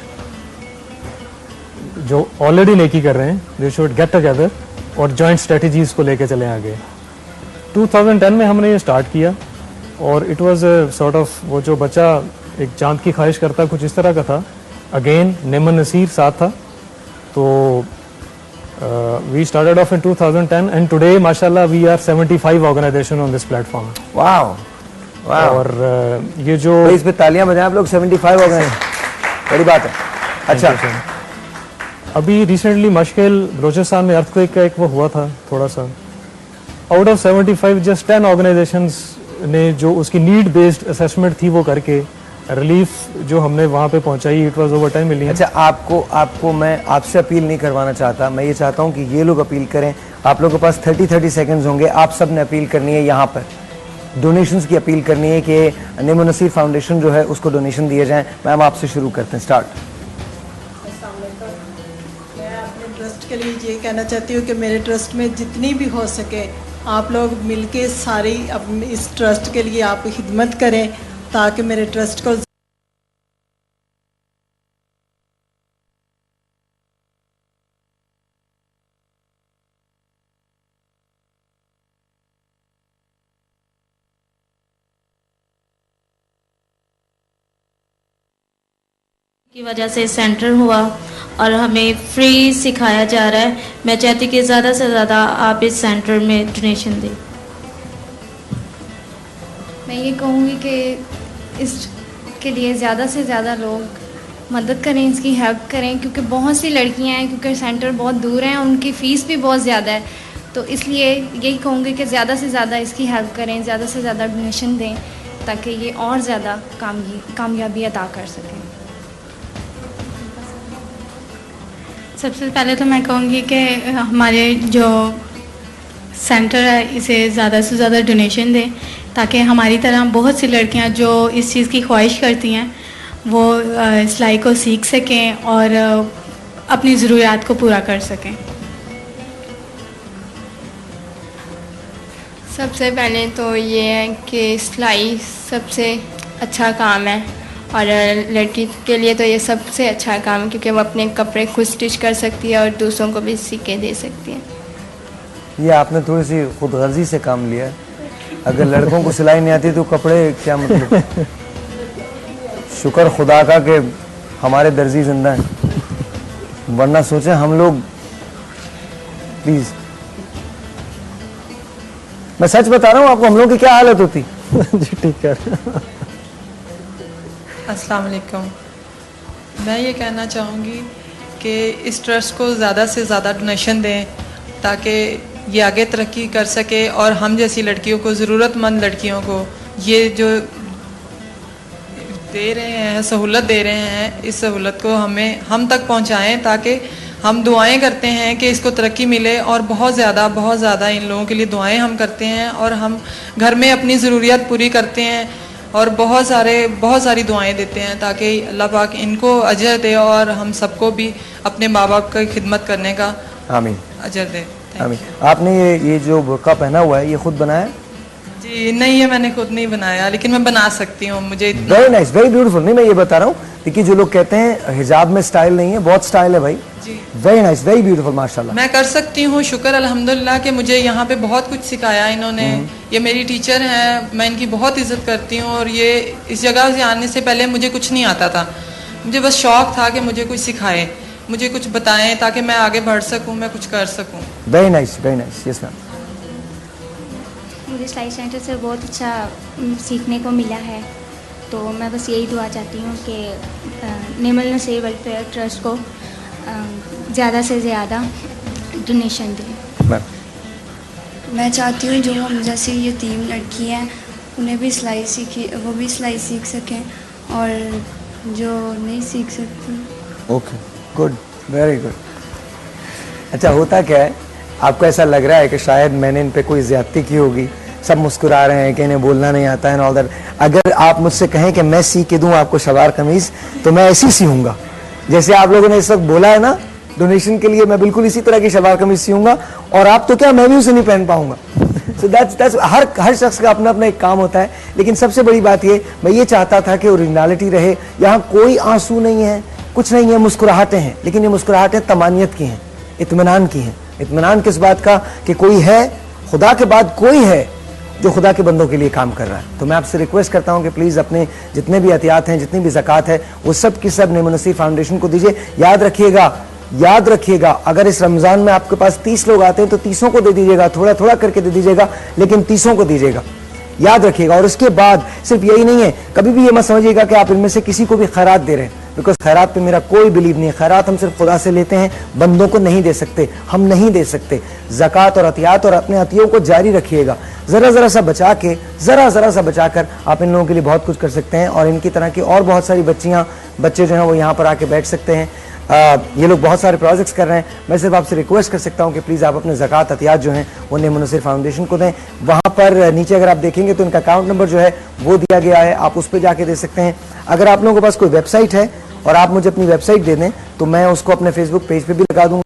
जो ऑलरेडी नेकी कर रहे हैं दे शुड गेट टुगेदर और जॉइंट स्ट्रेटजीज को लेके चले आगे। 2010 में हमने ये स्टार्ट किया और इट वाज सॉर्ट ऑफ, वो जो बच्चा एक चांद की ख्वाहिश करता कुछ इस तरह का था। अगेन नेमन नसीर साथ था। तो we started off in 2010 and today माशाल्लाह we are 75 organisation on this platform. Wow wow. और ये जो इस पे तालियां बजाएं आप लोग, 75 ऑर्गेनाइजेशन, बड़ी बात है। अच्छा, अभी रिसेंटली मशकेल बलोचिस्तान में अर्थक्वेक का एक वो हुआ था थोड़ा सा, आउट ऑफ 75 जस्ट 10 ऑर्गेनाइजेशंस ने जो उसकी नीड बेस्ड असेसमेंट थी वो करके रिलीफ जो हमने वहाँ पे पहुँचाई, इट वाज ओवर 10 मिलियन। अच्छा, आपको मैं आपसे अपील नहीं करवाना चाहता, मैं ये चाहता हूँ कि ये लोग अपील करें। आप लोगों के पास 30 सेकंड्स होंगे, आप सब ने अपील करनी है, यहाँ पर डोनेशंस की अपील करनी है कि नेमो नसीर फाउंडेशन जो है उसको डोनेशन दिए जाएं। मैम आपसे शुरू करते हैं, स्टार्ट। मैं अपने ट्रस्ट के लिए ये कहना चाहती हूँ कि मेरे ट्रस्ट में जितनी भी हो सके आप लोग मिलके सारी अपने इस ट्रस्ट के लिए आप खिदमत करें ताकि मेरे ट्रस्ट को की वजह से सेंटर हुआ और हमें फ्री सिखाया जा रहा है। मैं चाहती कि ज़्यादा से ज़्यादा आप इस सेंटर में डोनेशन दें। मैं ये कहूँगी कि इसके लिए ज़्यादा से ज़्यादा लोग मदद करें, इसकी हेल्प करें, क्योंकि बहुत सी लड़कियां हैं, क्योंकि सेंटर बहुत दूर हैं, उनकी फ़ीस भी बहुत ज़्यादा है। तो इसलिए यही कहूँगी कि ज़्यादा से ज़्यादा इसकी हेल्प करें, ज़्यादा से ज़्यादा डोनेशन दें ताकि ये और ज़्यादा कामयाबी अता कर सकें। सबसे पहले तो मैं कहूँगी कि हमारे जो सेंटर है इसे ज़्यादा से ज़्यादा डोनेशन दें ताकि हमारी तरह बहुत सी लड़कियां जो इस चीज़ की ख्वाहिश करती हैं वो सिलाई को सीख सकें और अपनी ज़रूरियात को पूरा कर सकें। सबसे पहले तो ये है कि सिलाई सबसे अच्छा काम है और लड़की के लिए तो ये सबसे अच्छा काम है क्योंकि वो अपने कपड़े खुद स्टिच कर सकती है और दूसरों को भी सी के दे सकती है। ये आपने थोड़ी सी खुदगर्जी से काम लिया है। अगर लड़कों को सिलाई नहीं आती तो कपड़े क्या मतलब। शुक्र खुदा का कि हमारे दर्जी जिंदा हैं, वरना सोचें हम लोग। प्लीज मैं सच बता रहा हूँ आपको, हम लोग की क्या हालत होती। जी ठीक है। अस्सलाम वालेकुम। मैं ये कहना चाहूँगी कि इस ट्रस्ट को ज़्यादा से ज़्यादा डोनेशन दें ताकि ये आगे तरक्की कर सके और हम जैसी लड़कियों को, ज़रूरतमंद लड़कियों को ये जो दे रहे हैं, सहूलत दे रहे हैं, इस सहूलत को हम तक पहुँचाएँ ताकि हम दुआएं करते हैं कि इसको तरक्की मिले और बहुत ज़्यादा इन लोगों के लिए दुआएं हम करते हैं और हम घर में अपनी ज़रूरियात पूरी करते हैं और बहुत सारी दुआएं देते हैं ताकि अल्लाह पाक इनको अजर दे और हम सबको भी अपने माँ बाप की खिदमत करने का आमीन अजर दे। आमीन। आपने ये जो बुर्का पहना हुआ है ये खुद बनाया? जी नहीं, ये मैंने खुद नहीं बनाया लेकिन मैं बना सकती हूँ। मुझे वेरी नाइस, वेरी ब्यूटीफुल। नहीं मैं ये बता रहा हूँ, देखिए जो लोग कहते हैं हिजाब में स्टाइल नहीं है, बहुत स्टाइल है भाई। वेरी नाइस, वेरी ब्यूटीफुल, माशाल्लाह। मैं कर सकती हूँ, शुक्र अल्हम्दुलिल्लाह कि मुझे यहाँ पे बहुत कुछ सिखाया इन्होंने। ये मेरी टीचर हैं, मैं इनकी बहुत इज्जत करती हूँ और ये इस जगह से आने से पहले मुझे कुछ नहीं आता था। मुझे बस शौक था कि मुझे कुछ सिखाए, मुझे कुछ बताएं ताकि मैं आगे बढ़ सकूँ, मैं कुछ कर सकूँ। Very nice, very nice. Yes ma'am. मुझे सिलाई सेंटर से बहुत अच्छा सीखने को मिला है, तो मैं बस यही दुआ चाहती हूँ कि नेमल नसीर वेलफेयर ट्रस्ट को ज़्यादा से ज़्यादा डोनेशन दें। मैं चाहती हूँ जो हम जैसे यतीम लड़की हैं उन्हें भी सिलाई वो भी सिलाई सीख सकें और जो नहीं सीख सकती। Okay, good, very good. अच्छा होता क्या है, आपको ऐसा लग रहा है कि शायद मैंने इन पे कोई ज्यादती की होगी, सब मुस्कुरा रहे हैं कि इन्हें बोलना नहीं आता है ना उधर। अगर आप मुझसे कहें कि मैं सी के दूं आपको शलवार कमीज तो मैं ऐसी सीऊंगा जैसे आप लोगों ने इस वक्त बोला है ना डोनेशन के लिए, मैं बिल्कुल इसी तरह की शलवार कमीज सीऊंगा और आप तो क्या, मैं भी उसे नहीं पहन पाऊंगा। सो दैट्स हर शख्स का अपना अपना एक काम होता है। लेकिन सबसे बड़ी बात ये, मैं ये चाहता था कि ओरिजिनलिटी रहे। यहाँ कोई आंसू नहीं है, कुछ नहीं है, मुस्कुराहटें हैं, लेकिन ये मुस्कुराहटें तमानियत की हैं, इत्मीनान की हैं। इत्मीनान किस बात का कि कोई है, खुदा के बाद कोई है जो खुदा के बंदों के लिए काम कर रहा है। तो मैं आपसे रिक्वेस्ट करता हूं कि प्लीज़ अपने जितने भी एहतियात हैं, जितनी भी ज़कात है, वो सब की सब नेमो नसीर फाउंडेशन को दीजिए। याद रखिएगा अगर इस रमज़ान में आपके पास 30 लोग आते हैं तो 30 को दे दीजिएगा, थोड़ा थोड़ा करके दे दीजिएगा, लेकिन 30 को दीजिएगा, याद रखिएगा। और उसके बाद सिर्फ यही नहीं है, कभी भी ये मत समझिएगा कि आप इनमें से किसी को भी खैरात दे रहे हैं, बिकॉज खैरात पे मेरा कोई बिलीव नहीं है। खैरात हम सिर्फ खुदा से लेते हैं, बंदों को नहीं दे सकते, हम नहीं दे सकते। ज़कात और अतियात और अपने अतियों को जारी रखिएगा, ज़रा ज़रा सा बचा के, ज़रा सा बचाकर आप इन लोगों के लिए बहुत कुछ कर सकते हैं। और इनकी तरह की और बहुत सारी बच्चे जो हैं वो यहाँ पर आके बैठ सकते हैं। ये लोग बहुत सारे प्रोजेक्ट्स कर रहे हैं। मैं सिर्फ आपसे रिक्वेस्ट कर सकता हूँ कि प्लीज़ आप अपने ज़कात अतियात जो हैं वो नेम मुनसिर फाउंडेशन को दें। वहाँ पर नीचे अगर आप देखेंगे तो इनका अकाउंट नंबर जो है वो दिया गया है, आप उस पर जाके दे सकते हैं। अगर आप लोगों के पास कोई वेबसाइट है और आप मुझे अपनी वेबसाइट दे दें तो मैं उसको अपने फेसबुक पेज पर भी लगा दूँगा।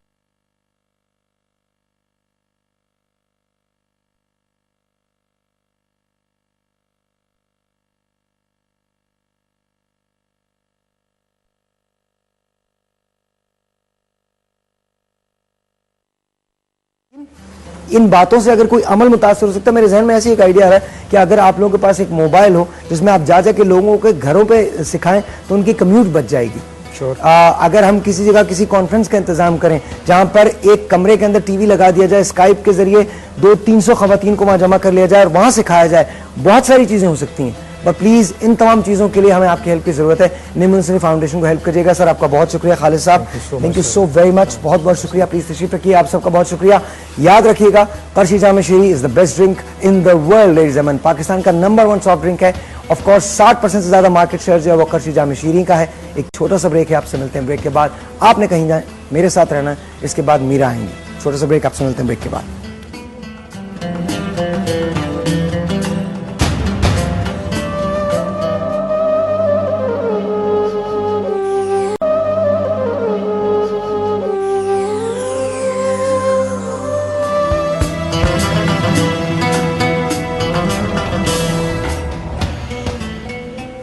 इन बातों से अगर कोई अमल मुतासर हो सकता है। मेरे जहन में ऐसी एक आइडिया आ रहा है कि अगर आप लोगों के पास एक मोबाइल हो जिसमें आप जा के लोगों के घरों पे सिखाएं तो उनकी कम्यूट बच जाएगी। अगर हम किसी जगह किसी कॉन्फ्रेंस का इंतजाम करें जहां पर एक कमरे के अंदर टीवी लगा दिया जाए, स्काइप के जरिए 200-300 खवातीन को वहां जमा कर लिया जाए और वहां सिखाया जाए, बहुत सारी चीजें हो सकती हैं। पर प्लीज इन तमाम चीजों के लिए हमें आपकी हेल्प की जरूरत है। नेम मुनसिर फाउंडेशन को हेल्प करिएगा। सर आपका बहुत शुक्रिया। खालिद साहब thank you so very much, बहुत बहुत शुक्रिया। प्लीज तशरीफ रखिए। आप सबका बहुत शुक्रिया। याद रखिएगा Qarshi Jam Shirin is the best drink in the world ladies and Pakistan का नंबर 1 सॉफ्ट ड्रिंक है। ऑफ कोर्स 60% से ज्यादा मार्केट शेयर जो है वो कर्शी जाम शीरी का है। एक छोटा सा ब्रेक है, आपसे मिलते हैं ब्रेक के बाद। आपने कहीं जाए, मेरे साथ रहना है, इसके बाद मीरा आएंगी। छोटा सा ब्रेक, आपसे मिलते हैं ब्रेक के बाद।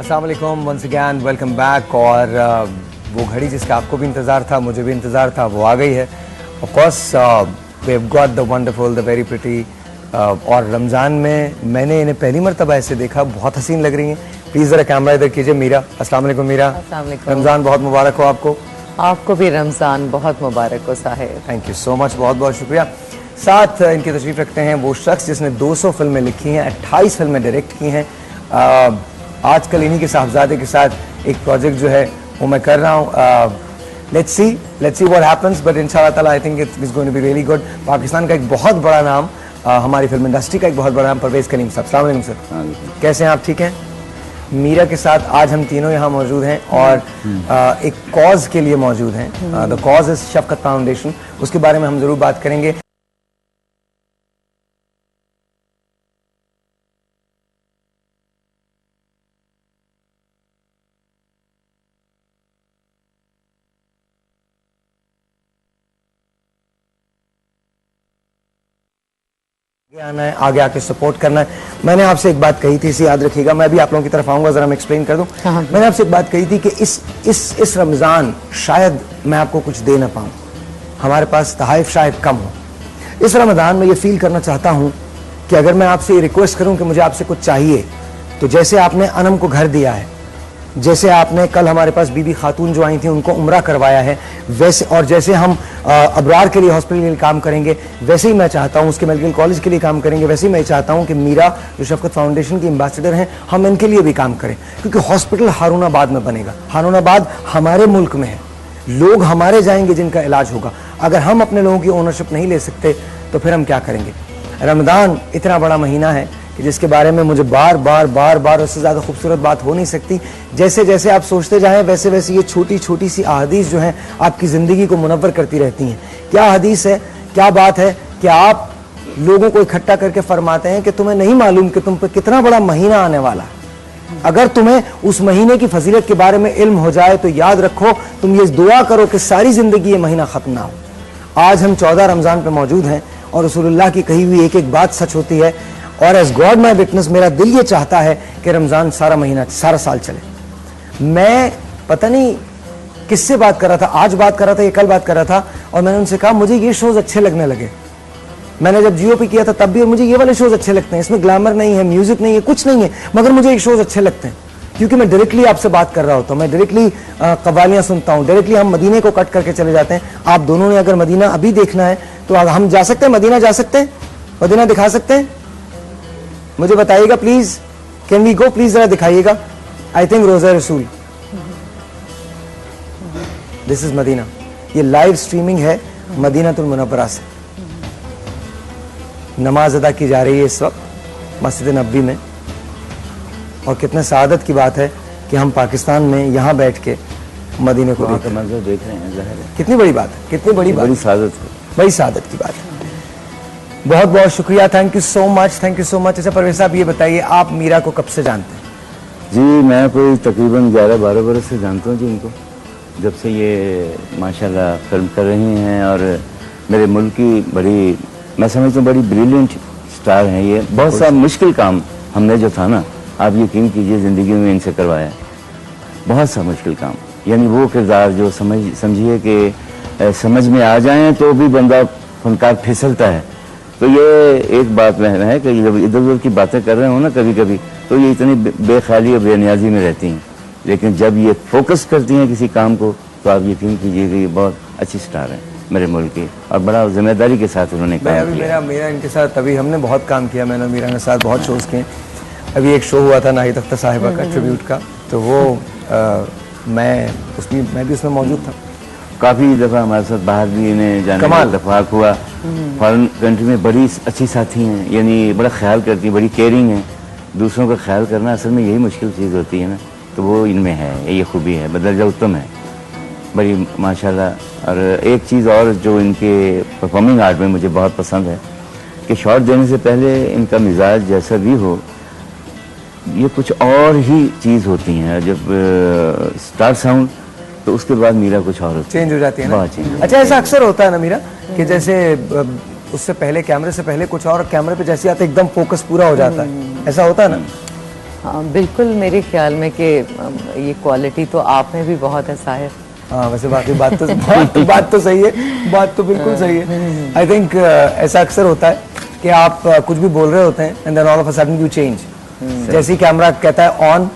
अस्सलाम वालेकुम, वंस अगैन वेलकम बैक। और वो घड़ी जिसका आपको भी इंतज़ार था, मुझे भी इंतज़ार था, वो आ गई है। Of course we have got the wonderful, the very pretty. और रमज़ान में मैंने इन्हें पहली मरतबा ऐसे देखा, बहुत हसीन लग रही हैं। प्लीज़ ज़रा कैमरा इधर कीजिए। मीरा, अस्सलाम वालेकुम। मीरा, अस्सलाम वालेकुम। रमज़ान बहुत मुबारक हो आपको। आपको भी रमज़ान बहुत मुबारक हो Sahib. Thank you so much, बहुत बहुत शुक्रिया। साथ इनकी तशरीफ़ रखते हैं वो शख्स जिसने 200 फिल्में लिखी हैं, 28 फिल्में डायरेक्ट की हैं। आजकल इन्हीं के साहबजादे के साथ एक प्रोजेक्ट जो है वो मैं कर रहा हूँ। Let's see what happens, but इंशाल्लाह ताला I think it is going to be really good. Pakistan का एक बहुत बड़ा नाम, हमारी फिल्म इंडस्ट्री का एक बहुत बड़ा नाम, परवेज़ करीम साहब। अस्सलाम वालेकुम सर, कैसे हैं आप? ठीक हैं। मीरा के साथ आज हम तीनों यहाँ मौजूद हैं और एक कॉज के लिए मौजूद हैं। The cause is Shafqat foundation, उसके बारे में हम जरूर बात करेंगे। आना है, आगे आके सपोर्ट करना है। मैंने आपसे एक बात कही थी, इसे याद रखिएगा। मैं भी आप लोगों की तरफ आऊंगा, जरा मैं एक्सप्लेन कर दूं। मैंने आपसे एक बात कही थी कि इस रमज़ान शायद मैं आपको कुछ दे ना पाऊं, हमारे पास तहाइफ शायद कम हो। इस रमज़ान में ये फील करना चाहता हूं कि अगर मैं आपसे ये रिक्वेस्ट करूं कि मुझे आपसे कुछ चाहिए, तो जैसे आपने अनम को घर दिया है, जैसे आपने कल हमारे पास बीबी खातून जो आई थी उनको उम्रा करवाया है, वैसे, और जैसे हम अबरार के लिए हॉस्पिटल के लिए काम करेंगे, वैसे ही मैं चाहता हूँ, उसके मेडिकल कॉलेज के लिए काम करेंगे, वैसे ही मैं चाहता हूँ कि मीरा जो शफकत फाउंडेशन की एम्बेसडर हैं, हम इनके लिए भी काम करें। क्योंकि हॉस्पिटल हारूनाबाद में बनेगा, हारूनाबाद हमारे मुल्क में है, लोग हमारे जाएंगे जिनका इलाज होगा। अगर हम अपने लोगों की ओनरशिप नहीं ले सकते तो फिर हम क्या करेंगे? रमज़ान इतना बड़ा महीना है कि जिसके बारे में मुझे बार बार उससे ज़्यादा खूबसूरत बात हो नहीं सकती। जैसे जैसे आप सोचते जाएं वैसे वैसे ये छोटी छोटी सी अहादीस जो हैं आपकी ज़िंदगी को मुनव्वर करती रहती हैं। क्या हदीस है, क्या बात है कि आप लोगों को इकट्ठा करके फरमाते हैं कि तुम्हें नहीं मालूम कि तुम पर कितना बड़ा महीना आने वाला है। अगर तुम्हें उस महीने की फजीलत के बारे में इल्म हो जाए तो याद रखो, तुम ये दुआ करो कि सारी ज़िंदगी ये महीना ख़त्म ना हो। आज हम 14 रमज़ान पर मौजूद हैं और रसूलुल्लाह की कही हुई एक एक बात सच होती है। और एज गॉड माई विटनेस, मेरा दिल ये चाहता है कि रमज़ान सारा महीना, सारा साल चले। मैं पता नहीं किससे बात कर रहा था, आज बात कर रहा था या कल बात कर रहा था, और मैंने उनसे कहा मुझे ये शोज़ अच्छे लगने लगे। मैंने जब GOP किया था तब भी, और मुझे ये वाले शोज़ अच्छे लगते हैं, इसमें ग्लैमर नहीं है, म्यूजिक नहीं है, कुछ नहीं है, मगर मुझे ये शोज़ अच्छे लगते हैं क्योंकि मैं डायरेक्टली आपसे बात कर रहा होता हूँ, मैं डायरेक्टली कवालियाँ सुनता हूँ, डायरेक्टली हम मदीने को कट करके चले जाते हैं। आप दोनों ने अगर मदीना अभी देखना है तो हम जा सकते हैं, मदीना जा सकते हैं, मदीना दिखा सकते हैं, मुझे बताइएगा please. Can we go please, जरा दिखाइएगा। आई थिंक रोज़ा रसूल, दिस इज़ मदीना। ये लाइव स्ट्रीमिंग है मदीनातुल मुनव्वरा से। नमाज अदा की जा रही है इस वक्त मस्जिद नबवी में, और कितने सादत की बात है कि हम पाकिस्तान में यहाँ बैठ के मदीने को देख रहे हैं। ज़ाहिर है कितनी बड़ी बात है, कितनी बड़ी बात, बड़ी सादत है, बड़ी सादत की बात है। बहुत बहुत शुक्रिया, thank you so much, thank you so much. अच्छा परवेज साहब ये बताइए, आप मीरा को कब से जानते हैं? जी मैं कोई तकरीबन 11-12 बरस से जानता हूँ जी इनको, जब से ये माशाल्लाह फिल्म कर रही हैं, और मेरे मुल्क की बड़ी, मैं समझता हूँ बड़ी ब्रिलियंट स्टार हैं ये। बहुत सा मुश्किल काम हमने जो था ना, आप यकीन कीजिए ज़िंदगी में इनसे करवाया, बहुत सा मुश्किल काम। यानी वो किरदार जो समझिए कि समझ में आ जाएं तो भी बंदा फनकार फिसलता है। तो ये एक बात है कि जब इधर उधर की बातें कर रहे हो ना कभी कभी, तो ये इतनी बेख्याली और बेनियाजी में रहती हैं, लेकिन जब ये फोकस करती हैं किसी काम को, तो आप यकीन कीजिए कि ये बहुत अच्छी स्टार हैं मेरे मुल्क की, और बड़ा जिम्मेदारी के साथ उन्होंने काम किया। मेरा इनके साथ अभी हमने बहुत काम किया, मैंने मीरा के साथ बहुत शोज़ किए। अभी एक शो हुआ था नाहिद अख्तर साहिबा का ट्रिब्यूट का, तो वो मैं भी उसमें मौजूद था। काफ़ी दफ़ा हमारे साथ बाहर भी इन्हें जाने का इत्तेफाक हुआ। फॉरेन कंट्री में बड़ी अच्छी साथी हैं, यानी बड़ा ख्याल करती हैं, बड़ी केयरिंग हैं। दूसरों का ख्याल करना असल में यही मुश्किल चीज़ होती है ना, तो वो इनमें है, ये खूबी है, बदरजा उत्तम है बड़ी माशाल्लाह। और एक चीज़ और जो इनके परफॉर्मिंग आर्ट में मुझे बहुत पसंद है कि शॉट देने से पहले इनका मिजाज जैसा भी हो, ये कुछ और ही चीज़ होती हैं। जब स्टार साउंड, तो उसके बाद मीरा कुछ और चेंज हो जाती है ना। बहुत चेंज। अच्छा ऐसा अक्सर होता है ना मीरा कि जैसे उससे पहले, कैमरे से पहले कुछ और, कैमरे पे जैसे आते एकदम फोकस पूरा हो जाता है, ऐसा होता है ना? हाँ बिल्कुल, मेरे ख्याल में कि ये क्वालिटी तो आप में भी बहुत है साहिर। हाँ वैसे बात तो सही है, बात तो बिल्कुल सही है। आई थिंक ऐसा अक्सर होता है कि आप कुछ भी बोल रहे होते हैं and then all of a sudden you change. जैसे ही कैमरा कहता है on,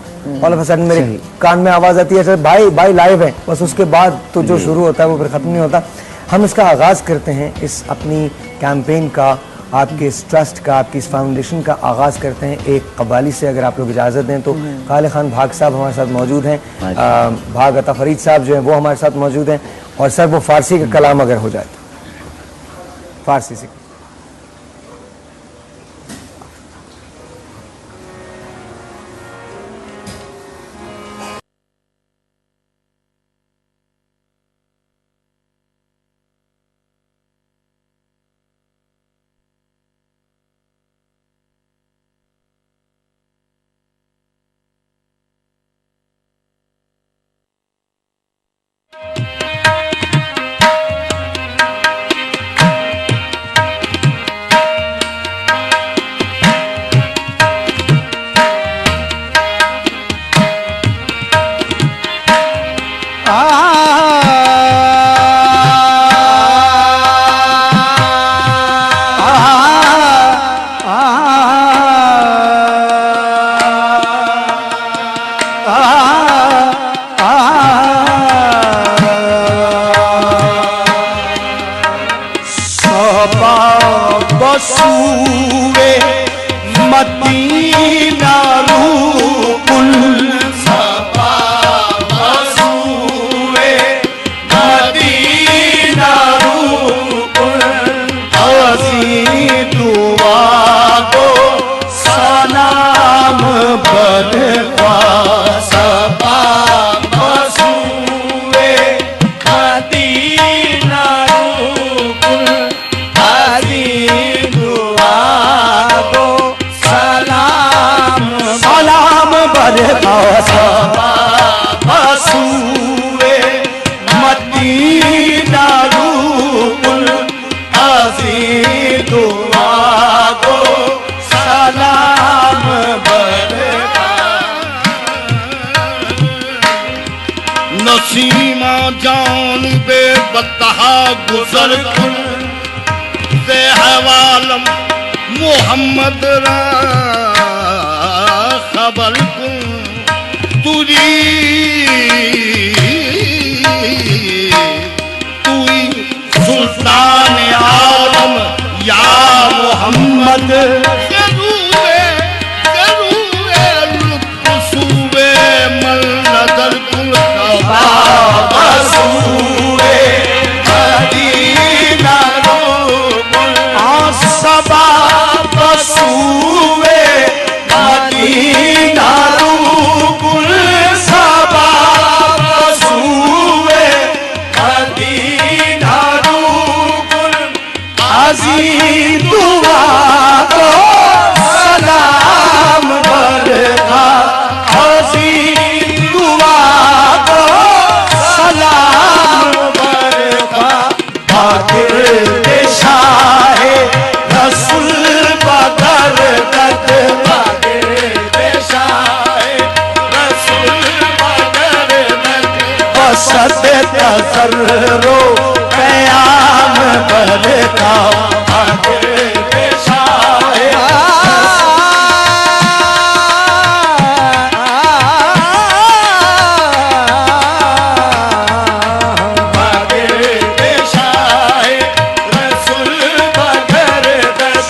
all of a sudden मेरे कान में आवाज आती है भाई लाइव है, बस उसके बाद तो जो शुरू होता है वो फिर खत्म नहीं होता। हम इसका आगाज करते हैं, इस अपनी कैंपेन का, आपके इस ट्रस्ट का, आपकी इस फाउंडेशन का आगाज करते हैं एक कव्वाली से, अगर आप लोग इजाजत दें तो। काले खान भाग साहब हमारे साथ मौजूद हैं, भाग अता फरीद साहब जो हैं वो हमारे साथ मौजूद हैं, और सर वो फारसी का कलाम अगर हो जाए तो फारसी से। बसूवे मदीना रूकुल सबा बसूवे मदीना रूकुल हसी दुआ को सलाम बदवा सबा बसूवे मदीना रूकुल हसी बसूवे मदीना रूकुल हसी दुआ को सलाम बरका। नसीमा जान बे बतहा गुजर से हवालम मोहम्मद रा खबर तुरी सुल्तान आलम या मोहम्मद जरूरे लुत्फ सूबे मल नजर कुल बसूवे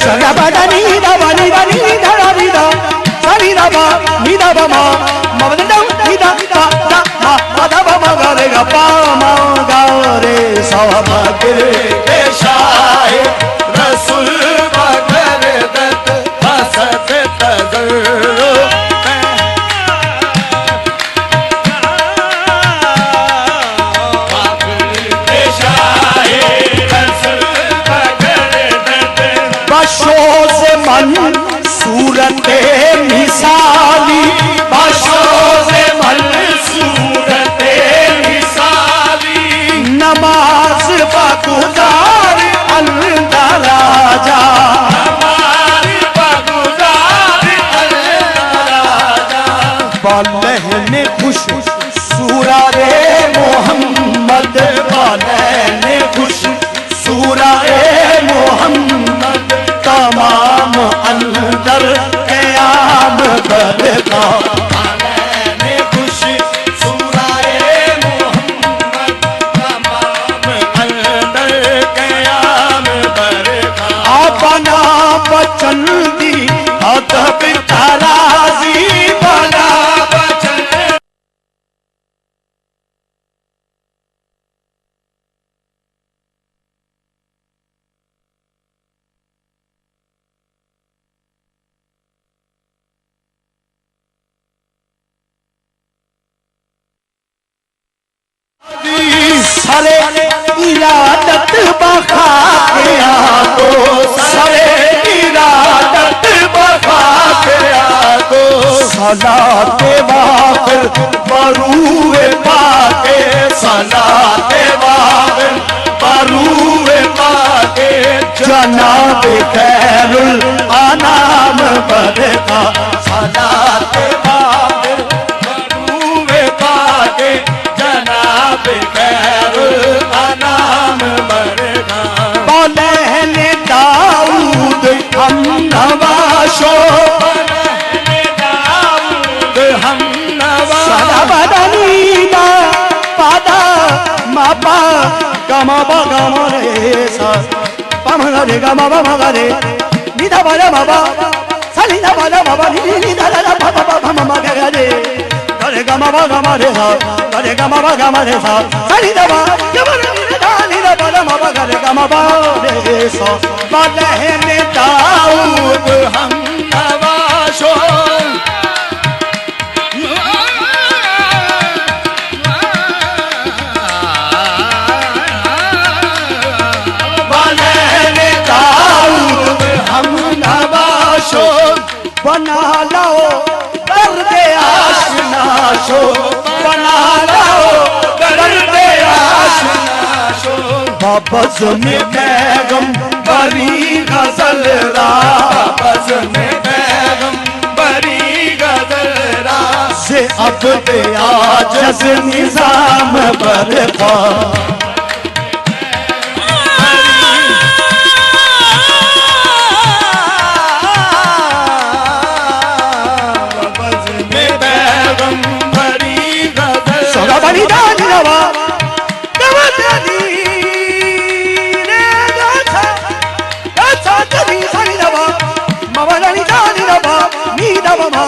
सगा बड़ा नी दा नी दा नी दा नी दा नी दा बा नी दा बा मा मा दा नी दा दा दा मा दा बा मा गा रे गा पा मा गा रे सा मा गे रे शाहे रसूल बगर दत हसत तजर बाशों से मन सूरत मिसाली बाशों से मन सूरत मिसाली नमाज बगुजार अल्लाह राजा नमाज बगुजार अल्लाह राजा बालहने खुश सूरा रे मोहम्मद बालहने खुश सूरा रे मोहम्मद तमाम अंदर क़याम बरका बालहने खुश सूरा रे मोहम्मद तमाम अंदर क़याम बरका अपना बचन दी अदब तराजी बना बचन सारे इरादत बखा के आगो सारे इरादत बखा के आगो सलाते वाफिर बरूए पाके सलाते वाफिर बरूए पाके जनाब खैरुल अनाम बरका सलाते वाफिर बरूए पाके जनाब खैरुल अनाम बरका बोले दाऊद हम नवाशो दाऊद हम नवाशो सदा बदनीदा पादा मापा गमा बा गमा रे सा पमगा रे गमा बा मगा रे निदा बाला बाबा सलीदा बाला बाबा निदा ला बा बा बा ममा गा रे रे गमा बा गमा रे सा रे गमा बा गमा रे सा सलीदा बा गमा रे निदा बाला बाबा गा रे गमा बा रे सा बालहने दाऊद हम नवाशो बालहने दाऊद हम नवाशो बना लाओ दर्दे आशना शो बना लाओ दर्दे आशना शो वापस में पैगम बरी गजल रा वापस में पैगम बरी गजल रा से अब दे आजज निजाम बरपा बनी दानी नवा दवदानी रे गाथा गाथा तनी सनी नवा मवलानी दानी नवा नी नवा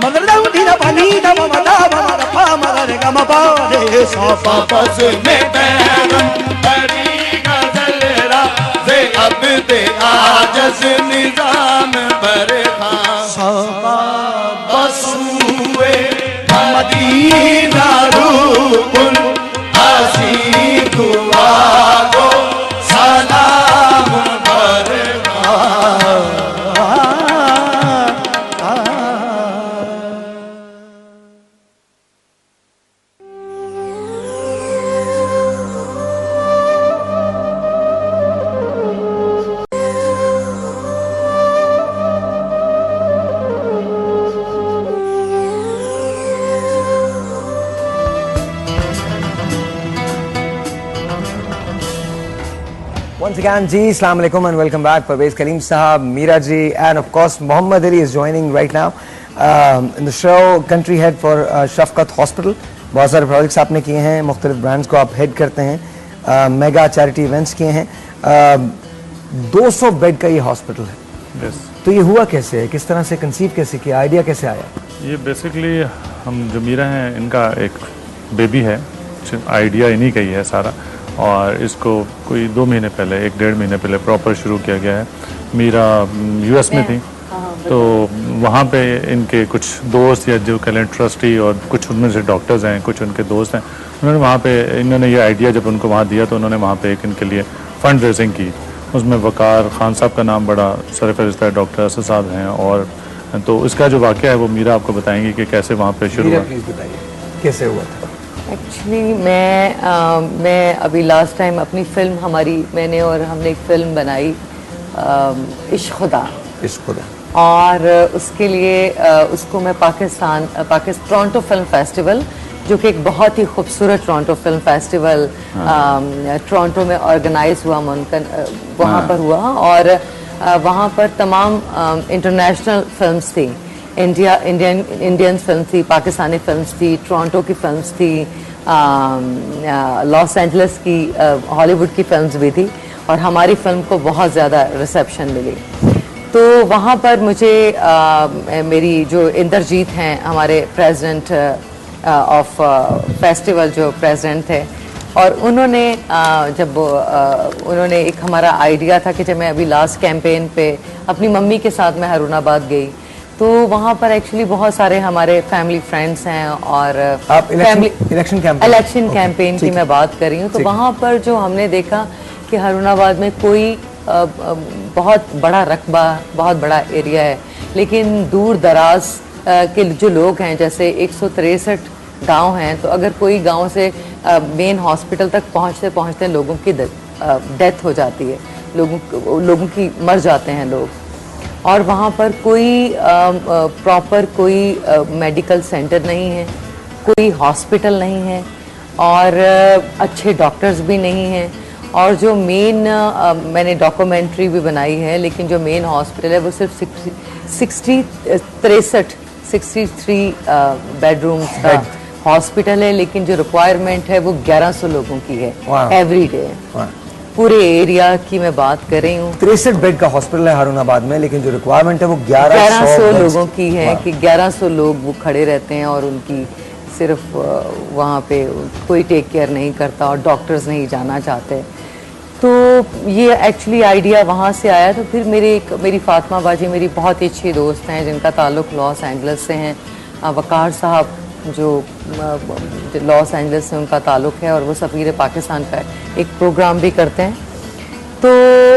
मदरदाऊ नी नवा नी नवा मदावा रफा मदर गम बारे साफा बस में पैगम बरी गजल रा से अब दे आजज निजाम बरखा साफा बसुए मदीना रूपुन आसी दुआ को सलाम बरका Once again, ji, Assalamu alaikum and welcome back. Parvez Kaleem Sahab, Meera ji, and of course Muhammad Ali is joining right now in the show. Country head for Shafqat Hospital. बहुत सारे प्रोजेक्ट्स आपने किए हैं, मुख्तलिफ ब्रांड्स को आप हेड करते हैं, मेगा चैरिटी इवेंट्स किए हैं. 200 बेड का ये हॉस्पिटल है। Yes. तो ये हुआ कैसे है, किस तरह से कंसीव कैसे किया, आइडिया कैसे आया? ये बेसिकली हम जो मीरा हैं इनका एक बेबी है, आइडिया इन्हीं का ही है सारा, और इसको कोई 2 महीने पहले 1-1.5 महीने पहले प्रॉपर शुरू किया गया है। मीरा यूएस में थी, तो वहाँ पे इनके कुछ दोस्त या जो कह लें ट्रस्टी और कुछ उनमें से डॉक्टर्स हैं, कुछ उनके दोस्त हैं, उन्होंने वहाँ पे इन्होंने ये आइडिया जब उनको वहाँ दिया तो उन्होंने वहाँ पे एक इनके लिए फंड रेजिंग की। उसमें वकार खान साहब का नाम बड़ा सरफहरिस्त है, डॉक्टर असद साहब हैं, और तो इसका जो वाक़या है वो मीरा आपको बताएंगी कि कैसे वहाँ पे शुरू हुआ। प्लीज बताइए कैसे हुआ था। एक्चुअली मैं अभी लास्ट टाइम अपनी फिल्म मैंने और हमने एक फिल्म बनाई इश्क खुदा, और उसके लिए उसको मैं टोरंटो फिल्म फेस्टिवल, जो कि एक बहुत ही खूबसूरत टोरंटो फिल्म फेस्टिवल टोरंटो में ऑर्गेनाइज हुआ, वहाँ पर हुआ, और वहाँ पर तमाम इंटरनेशनल फिल्म्स थी, इंडियन फिल्म थी, पाकिस्तानी फिल्म्स थी, टोरंटो की फिल्म्स थी, लॉस एंजलिस की, हॉलीवुड की फिल्म्स भी थी, और हमारी फिल्म को बहुत ज़्यादा रिसेप्शन मिली। तो वहाँ पर मुझे मेरी जो इंद्रजीत हैं, हमारे प्रेसिडेंट ऑफ फेस्टिवल जो प्रेसिडेंट थे, और उन्होंने जब उन्होंने एक हमारा आइडिया था कि जब मैं अभी लास्ट कैंपेन पे अपनी मम्मी के साथ मैं हरुणाबाद गई, तो वहाँ पर एक्चुअली बहुत सारे हमारे फैमिली फ्रेंड्स हैं, और आप इलेक्शन कैंपेन की मैं बात कर रही हूँ। तो वहाँ पर जो हमने देखा कि हरुणाबाद में कोई बहुत बड़ा रकबा, बहुत बड़ा एरिया है, लेकिन दूर दराज के जो लोग हैं, जैसे 163 गांव हैं, तो अगर कोई गांव से मेन हॉस्पिटल तक पहुंचते पहुंचते लोगों की डेथ हो जाती है, लोगों की मर जाते हैं लोग, और वहाँ पर कोई प्रॉपर कोई मेडिकल सेंटर नहीं है, कोई हॉस्पिटल नहीं है, और अच्छे डॉक्टर्स भी नहीं हैं, और जो मेन मैंने डॉक्यूमेंट्री भी बनाई है, लेकिन जो मेन हॉस्पिटल है वो सिर्फ 63 बेडरूम्स का हॉस्पिटल है, लेकिन जो रिक्वायरमेंट है वो 1100 लोगों की है एवरी डे। पूरे एरिया की मैं बात कर रही हूँ। 63 बेड का हॉस्पिटल है हरुणाबाद में, लेकिन जो रिक्वायरमेंट है वो 1100 लोगों की है, कि 1100 लोग वो खड़े रहते हैं, और उनकी सिर्फ वहाँ पे कोई टेक केयर नहीं करता, और डॉक्टर्स नहीं जाना चाहते। तो ये एक्चुअली आइडिया वहाँ से आया। तो फिर मेरी फातिमा बाजी मेरी बहुत ही अच्छी दोस्त हैं, जिनका ताल्लुक़ लॉस एंजलिस से हैं, वकार साहब जो लॉस एंजलिस से उनका ताल्लुक़ है, और वो सफ़ीर पाकिस्तान का एक प्रोग्राम भी करते हैं। तो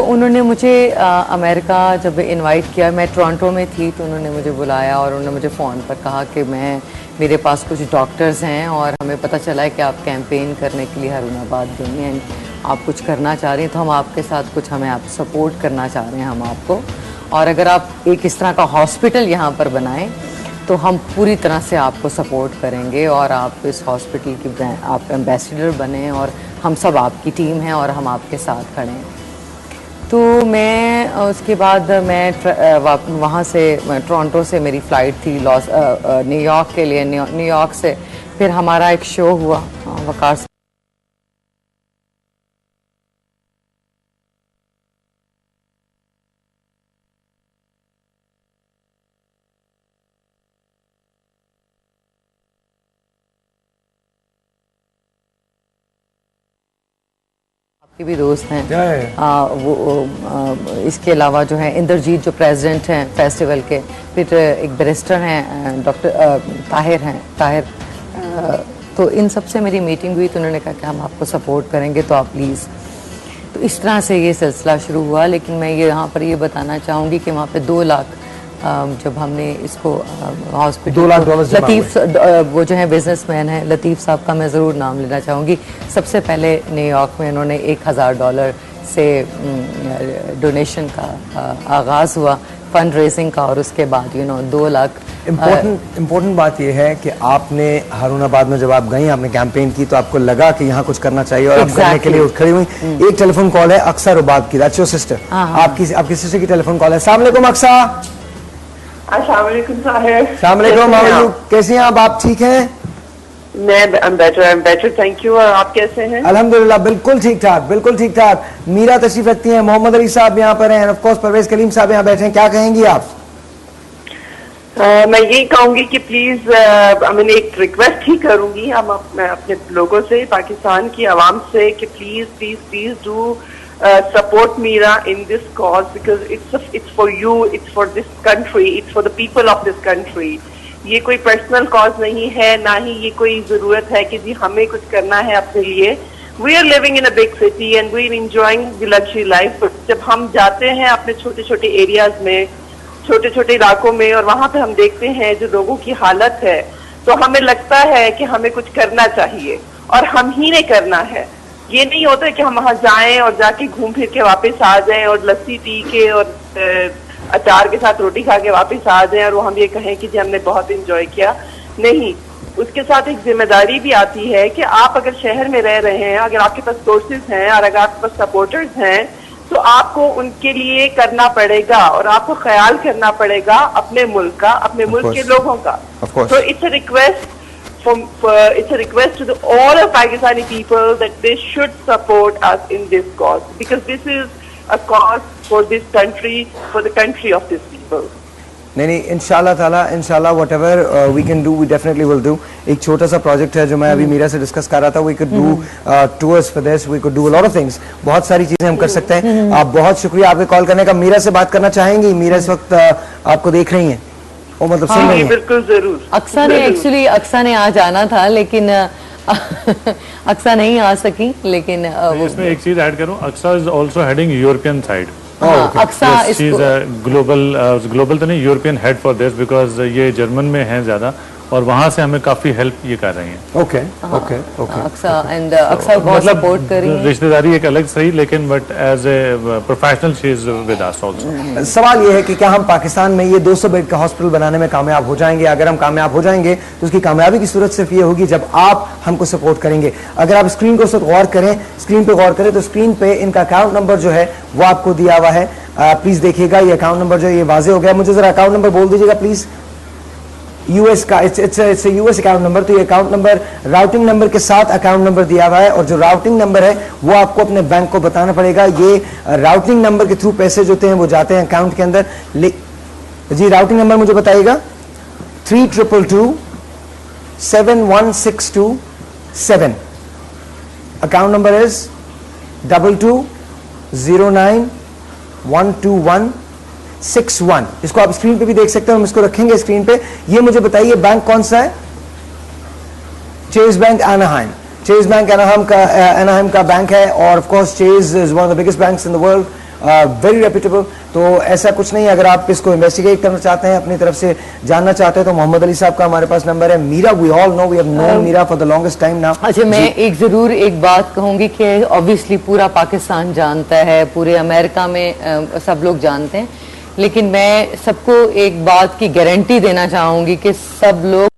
उन्होंने मुझे अमेरिका जब इनवाइट किया, मैं टोरंटो में थी, तो उन्होंने मुझे बुलाया, और उन्होंने मुझे फ़ोन पर कहा कि मेरे पास कुछ डॉक्टर्स हैं, और हमें पता चला है कि आप कैंपेन करने के लिए हरुणाबाद गई हैं, आप कुछ करना चाह रही हैं, तो हम आपके साथ कुछ आप सपोर्ट करना चाह रहे हैं हम आपको, और अगर आप एक इस तरह का हॉस्पिटल यहाँ पर बनाएं तो हम पूरी तरह से आपको सपोर्ट करेंगे, और आप इस हॉस्पिटल की आप एम्बेसडर बने, और हम सब आपकी टीम हैं, और हम आपके साथ खड़े हैं। तो मैं उसके बाद मैं वहाँ से टोरंटो से मेरी फ़्लाइट थी न्यूयॉर्क के लिए, न्यूयॉर्क से फिर हमारा एक शो हुआ वकार से। के भी दोस्त हैं, इसके अलावा जो है इंद्रजीत जो प्रेसिडेंट हैं फेस्टिवल के, फिर एक बैरिस्टर हैं डॉक्टर ताहिर, तो इन सब से मेरी मीटिंग हुई, तो उन्होंने कहा कि हम आपको सपोर्ट करेंगे, तो आप प्लीज़। तो इस तरह से ये सिलसिला शुरू हुआ। लेकिन मैं यहाँ पर ये बताना चाहूँगी कि वहाँ पे 2 लाख जब हमने इसको हॉस्पिटल, 2 लाख डॉलर लतीफ़ वो जो है बिजनेसमैन है, लतीफ़ साहब का मैं ज़रूर नाम लेना चाहूँगी। सबसे पहले न्यूयॉर्क में उन्होंने $1000 से डोनेशन का आगाज़ हुआ, फंड रेजिंग का, और उसके बाद 2 लाख। इम्पोर्टेंट बात यह है कि आपने हरुणाबाद में जब आप गई, आपने कैंपेन की, तो आपको लगा कि यहाँ कुछ करना चाहिए, और आप करने के लिए उठ खड़ी हुई। एक टेलीफोन कॉल है अक्सर उबाद की, दैट्स योर सिस्टर, आपकी सिस्टर की टेलीफोन कॉल है। अस्सलाम वालेकुम अक्सा। अस्सलाम वालेकुम साहिब। अस्सलाम वालेकुम, कैसी हैं आप ठीक हैं? मैं बेटर थैंक यू। आप कैसे हैं? अल्हम्दुलिल्लाह बिल्कुल ठीक ठाक, बिल्कुल ठीक ठाक। मीरा तशरीफ रखती हैं, मोहम्मद अली साहब यहाँ पर हैं, ऑफ कोर्स परवेज कलीम साहब यहाँ बैठे हैं। क्या कहेंगी आप? मैं यही कहूंगी कि प्लीज मैंने एक रिक्वेस्ट ही करूंगी मैं अपने लोगों से, पाकिस्तान की आवाम से, कि please please please do support Meera in this cause, because it's for you, it's for this country, it's for the people of this country. ये कोई पर्सनल कॉज नहीं है, ना ही ये कोई जरूरत है कि जी हमें कुछ करना है अपने लिए। We are living in a big city and we are enjoying the luxury life, but जब हम जाते हैं अपने छोटे छोटे एरियाज में, छोटे छोटे इलाकों में, और वहाँ पे हम देखते हैं जो लोगों की हालत है, तो हमें लगता है कि हमें कुछ करना चाहिए और हम ही ने करना है। ये नहीं होता है कि हम वहां जाएं और जाके घूम फिर के वापस आ जाएं और लस्सी पी के और अचार के साथ रोटी खा के वापस आ जाएं और वो हम ये कहें कि जी हमने बहुत एंजॉय किया। नहीं, उसके साथ एक जिम्मेदारी भी आती है कि आप अगर शहर में रह रहे हैं, अगर आपके पास सोर्सेज हैं और अगर आपके पास सपोर्टर्स हैं, तो आपको उनके लिए करना पड़ेगा और आपको ख्याल करना पड़ेगा अपने मुल्क का, अपने मुल्क के लोगों का। तो it's a request it's a request to all of Pakistani people that they should support us in this cause, because this is a cause for this country, for the country of these people. नहीं, इंशाल्लाह ताला, इंशाल्लाह whatever we can do, we definitely will do. एक छोटा सा प्रोजेक्ट है जो मैं अभी मीरा से डिस्कस कर रहा था, we could do tours for this, we could do a lot of things. बहुत सारी चीजें हम कर सकते हैं। आप बहुत शुक्रिया आपके कॉल करने का। मीरा से बात करना चाहेंगी? मीरा इस वक्त आपको देख रही हैं, वो मतलब सुन रही हैं? बिल्कुल जरूर। अक्सा ने आज आना था लेकिन अक्सा नहीं आ सकी, लेकिन इसमें एक चीज ऐड करूं, Aqsa is also heading European side. Aqsa she is global तो नहीं, European head for this, because ये जर्मन में है ज्यादा और वहाँ से हमें काफी हेल्प ये कर रही हैं। Okay okay okay. अक्सा बहुत सपोर्ट कर रही हैं। रिश्तेदारी एक अलग सही, लेकिन but as a professional she is with us also. सवाल ये है कि क्या हम पाकिस्तान में ये 200 बेड का हॉस्पिटल बनाने में कामयाब हो जाएंगे? अगर हम कामयाब हो जाएंगे तो उसकी कामयाबी की सूरत सिर्फ ये होगी जब आप हमको सपोर्ट करेंगे। अगर आप स्क्रीन को गौर करें, स्क्रीन पे गौर करें, तो स्क्रीन पे इनका अकाउंट नंबर जो है वो आपको दिया हुआ है। प्लीज देखिएगा, ये अकाउंट नंबर जो है ये वाजे हो गया। मुझे जरा अकाउंट नंबर बोल दीजिएगा प्लीज। यूएस का इट्स यूएस अकाउंट नंबर। तो ये अकाउंट नंबर राउटिंग नंबर के साथ अकाउंट नंबर दिया हुआ है, और जो राउटिंग नंबर है वो आपको अपने बैंक को बताना पड़ेगा। ये राउटिंग नंबर के थ्रू पैसे जो होते हैं वो जाते हैं अकाउंट के अंदर। जी राउटिंग नंबर मुझे बताइएगा। 3222-71627। Account number is 2209-12161। इसको आप स्क्रीन पे भी देख सकते हैं, हम इसको रखेंगे स्क्रीन पे। ये मुझे बताइए बैंक कौन सा है? Chase bank Anaheim. Chase bank Anaheim का बैंक है, और of course Chase is one of the biggest banks in the world, very reputable. तो ऐसा कुछ नहीं है, अगर आप इसको इन्वेस्टिगेट करना चाहते हैं, अपनी तरफ से जानना चाहते हैं, तो मोहम्मद अली साहब का हमारे पास नंबर है। Meera, we all know, we have known Meera for the longest time now. अच्छा, मैं एक बात कहूंगी कि ऑब्वियसली पूरा पाकिस्तान जानता है, पूरे अमेरिका में सब लोग जानते हैं, लेकिन मैं सबको एक बात की गारंटी देना चाहूंगी कि सब लोग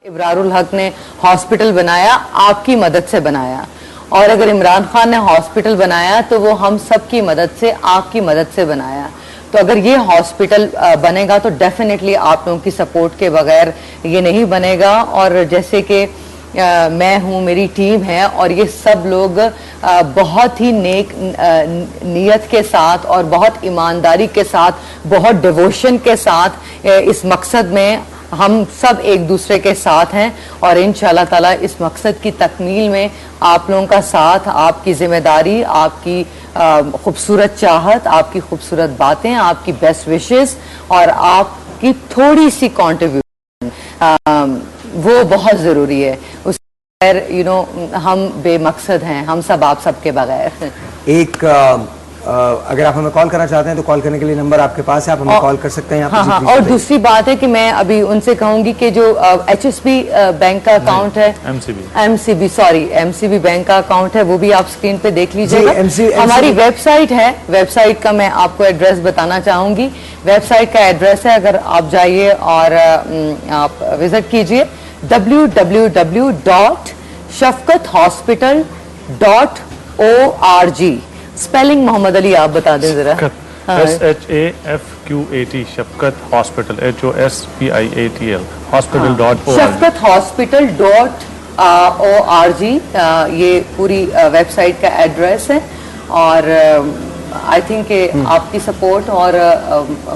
इब्रारुल हक ने हॉस्पिटल बनाया, आपकी मदद से बनाया, और अगर इमरान खान ने हॉस्पिटल बनाया तो वो हम सब की मदद से, आपकी मदद से बनाया। तो अगर ये हॉस्पिटल बनेगा तो डेफिनेटली आप लोगों की सपोर्ट के बगैर ये नहीं बनेगा। और जैसे कि मैं हूँ, मेरी टीम है, और ये सब लोग बहुत ही नेक नीयत के साथ और बहुत ईमानदारी के साथ, बहुत डिवोशन के साथ इस मकसद में हम सब एक दूसरे के साथ हैं, और इंशाल्लाह ताला इस मकसद की तकमील में आप लोगों का साथ, आपकी जिम्मेदारी, आपकी खूबसूरत चाहत, आपकी खूबसूरत बातें, आपकी बेस्ट विशेस और आपकी थोड़ी सी कॉन्ट्रीब्यूशन वो बहुत ज़रूरी है। उस हम बेमकसद हैं, हम सब आप सबके बगैर। एक अगर आप हमें कॉल करना चाहते हैं तो कॉल करने के लिए नंबर आपके पास है, आप हमें कॉल कर सकते हैं। हाँ, और दूसरी बात है कि मैं अभी उनसे कहूंगी कि जो HSB बैंक का अकाउंट है, MCB बैंक का अकाउंट है, वो भी आप स्क्रीन पे देख लीजिएगा। हमारी वेबसाइट है, वेबसाइट का मैं आपको एड्रेस बताना चाहूंगी। वेबसाइट का एड्रेस है, अगर आप जाइए और आप विजिट कीजिए www.shafqathospital.org। स्पेलिंग मोहम्मद अली आप बता दें जरा। SHAFQAT शफकत हॉस्पिटल HOSPIATL hospital.org। शफकत hospital.org ये पूरी वेबसाइट का एड्रेस है और आई थिंक आपकी सपोर्ट और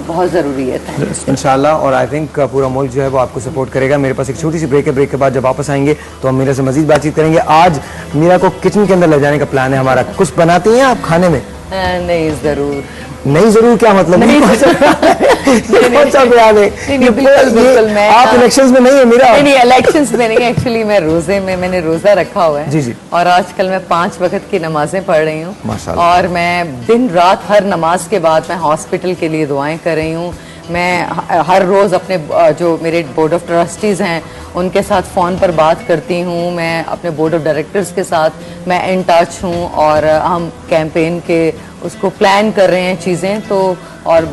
बहुत ज़रूरी है इंशाल्लाह। और आई थिंक पूरा मुल्क जो है वो आपको सपोर्ट करेगा। मेरे पास एक छोटी सी ब्रेक है, ब्रेक के बाद जब वापस आएंगे तो हम मीरा से मजीद बातचीत करेंगे। आज मीरा को किचन के अंदर ले जाने का प्लान है हमारा। कुछ बनाती हैं आप खाने में? नहीं ज़रूर। नहीं जरूर क्या मतलब? नहीं, कौन सा प्लान है? आप इलेक्शंस में नहीं है मीरा? नहीं इलेक्शंस में नहीं, एक्चुअली मैं रोजे में मैंने रोजा रखा हुआ है जी जी। और आजकल मैं 5 वक्त की नमाजें पढ़ रही हूँ माशाल्लाह। और मैं दिन रात हर नमाज के बाद मैं हॉस्पिटल के लिए दुआएं कर रही हूँ। मैं हर रोज़ अपने जो मेरे बोर्ड ऑफ ट्रस्टीज़ हैं उनके साथ फ़ोन पर बात करती हूँ। मैं अपने बोर्ड ऑफ डायरेक्टर्स के साथ मैं इन टच हूँ और हम कैंपेन के उसको प्लान कर रहे हैं चीज़ें तो और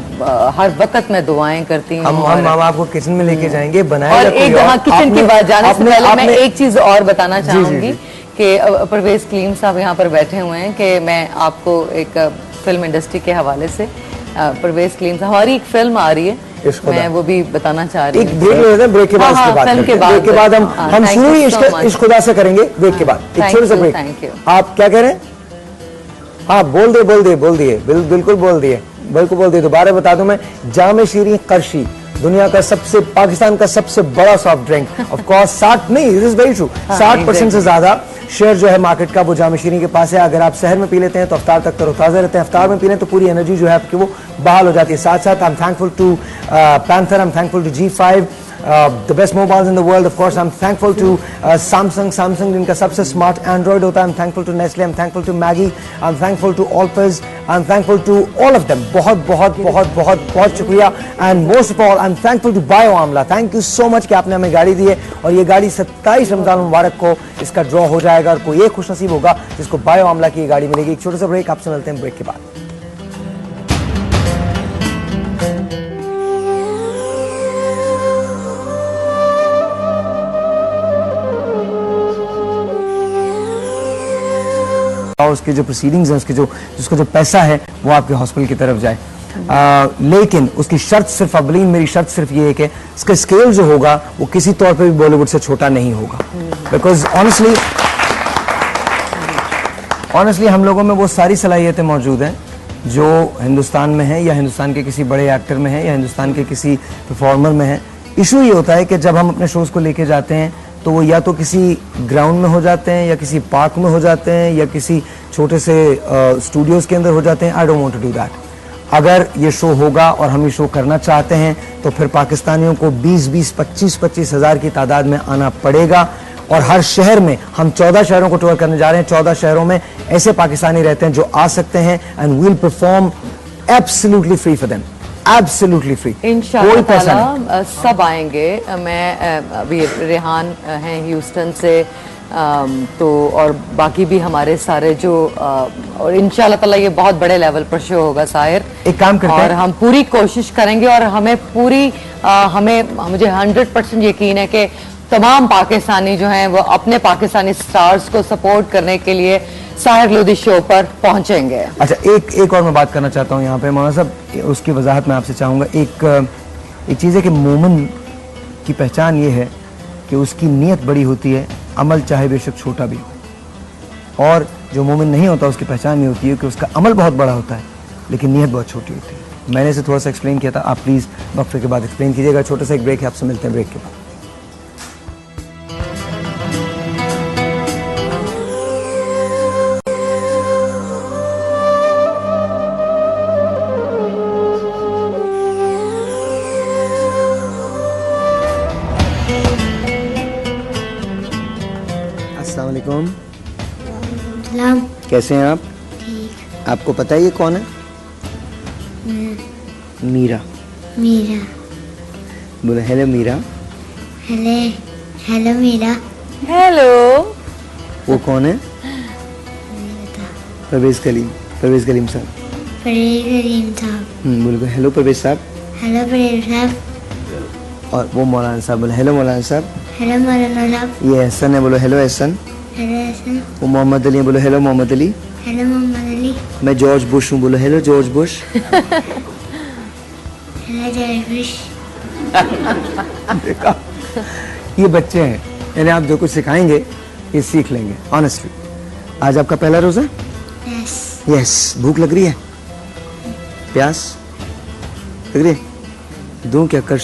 हर वक्त मैं दुआएं करती हूँ। हम आपको किचन में लेके जाएंगे बनाएगा और एक किचन की बात जाने से पहले मैं एक चीज़ और बताना चाहूँगी कि परवेज़ कलीम साहब यहाँ पर बैठे हुए हैं कि मैं आपको एक फिल्म इंडस्ट्री के हवाले से परवेज़ कलीम साहब हमारी एक फिल्म आ रही है मैं वो भी बताना चाह रही हूँ। एक ब्रेक ले लेते हैं, ब्रेक के बाद ब्रेक के बाद हम शुरू ही इश्क खुदा से करेंगे। ब्रेक के बाद एक छोटा सा ब्रेक। आप क्या कह रहे हैं? हाँ बोल दिए बिल्कुल बोल दिए दोबारा बता दूं मैं। जामे शीरी कर्शी दुनिया का पाकिस्तान का सबसे बड़ा सॉफ्ट ड्रिंक ऑफ कोर्स 60% से ज्यादा शेयर जो है मार्केट का वो जामे शीरी के पास है। अगर आप शहर में पी लेते हैं तो अफ्तार तक तरोताजा रहते हैं, अफ्तार में पी लें तो पूरी एनर्जी जो है आपकी वो बहाल हो जाती है। साथ साथ I am thankful to Panther, I am thankful to G5 the best mobiles in the world. Of course I'm thankful to Samsung जिनका सबसे स्मार्ट एंड्रॉइड होता है। I'm thankful to Nestle, I'm thankful to Maggi, I'm thankful to Alpers, I'm thankful to all of them. बहुत शुक्रिया। And most of all I'm thankful to Bio Amla. Thank you so much कि आपने हमें गाड़ी दी है और ये गाड़ी 27 रमजान मुबारक को इसका ड्रॉ हो जाएगा और कोई एक खुशनसीब होगा जिसको Bio Amla की गाड़ी मिलेगी। एक छोटा सा ब्रेक, आपसे मिलते हैं ब्रेक के बाद। उसके जो प्रोसीडिंग्स हैं जिसका जो पैसा है वो आपके हॉस्पिटल की तरफ जाए। लेकिन उसकी शर्त सिर्फ अबलीन मेरी शर्त सिर्फ ये है कि इसका स्केल जो होगा वो किसी तौर पे भी बॉलीवुड से छोटा नहीं होगा। बिकॉज ऑनेस्टली हम लोगों में वो सारी सलाहियतें मौजूद हैं जो हिंदुस्तान में है या हिंदुस्तान के किसी बड़े एक्टर में है या हिंदुस्तान के किसी परफॉर्मर में है। इशू ये होता है कि जब हम अपने शोज़ को लेके जाते हैं तो वो या तो किसी ग्राउंड में हो जाते हैं या किसी पार्क में हो जाते हैं या किसी छोटे से स्टूडियोज़ के अंदर हो जाते हैं। I don't want to do that. अगर ये शो होगा और हम ये शो करना चाहते हैं तो फिर पाकिस्तानियों को 20-20, 25-25 हज़ार की तादाद में आना पड़ेगा और हर शहर में हम 14 शहरों को टूर करने जा रहे हैं। 14 शहरों में ऐसे पाकिस्तानी रहते हैं जो आ सकते हैं and we'll perform absolutely free for them, absolutely free. इंशाअल्लाह सब आएंगे। मैं अभी रेहान हैं ह्यूस्टन से तो और बाकी भी हमारे सारे जो और इंशाअल्लाह ताला ये बहुत बड़े लेवल पर शो होगा साहिर। एक काम करते हैं और हम पूरी कोशिश करेंगे और हमें पूरी मुझे 100% यकीन है कि तमाम पाकिस्तानी जो हैं वो अपने पाकिस्तानी स्टार्स को सपोर्ट करने के लिए साहिर लोधी शो पर पहुंचेंगे। अच्छा एक और मैं बात करना चाहता हूँ यहाँ पे मौलाना साहब, उसकी वजाहत मैं आपसे चाहूँगा। एक चीज़ है कि मोमिन की पहचान ये है कि उसकी नीयत बड़ी होती है, अमल चाहे बेशक छोटा भी हो। और जो मोमिन नहीं होता उसकी पहचान ये होती है कि उसका अमल बहुत बड़ा होता है लेकिन नीयत बहुत छोटी होती है। मैंने इसे थोड़ा सा एक्सप्लेन किया था, आप प्लीज़ वक्फे के बाद एक्सप्लेन कीजिएगा। छोटा सा एक ब्रेक है, आपसे मिलते हैं ब्रेक के बाद। कैसे हैं आप? ठीक। आपको पता है ये कौन है? मीरा। मीरा। बोले hello Meera. Hello Meera. Hello. वो कौन है? परवेज़ कलीम साहब। परवेज़ कलीम साहब। बोले हेलो परवेज़ साहब। हेलो परवेज़ साहब। और वो मौलाना साहब बोलो हेलो मौलाना साहब। हेलो मौलाना साहब। ये एहसन है, बोलो हेलो एहसन। हेलो एहसन। वो मोहम्मद अली है, बोलो हेलो मोहम्मद अली। हेलो मोहम्मद अली। मैं जॉर्ज बुश हूँ, बोलो hello George Bush. Hello George Bush. देखा, ये बच्चे हैं, इन्हें आप जो कुछ सिखाएंगे ये सीख लेंगे। ऑनेस्टली आज आपका पहला रोजा? यस। यस। भूख लग रही है? प्यास लग रही है? दूं क्या? कर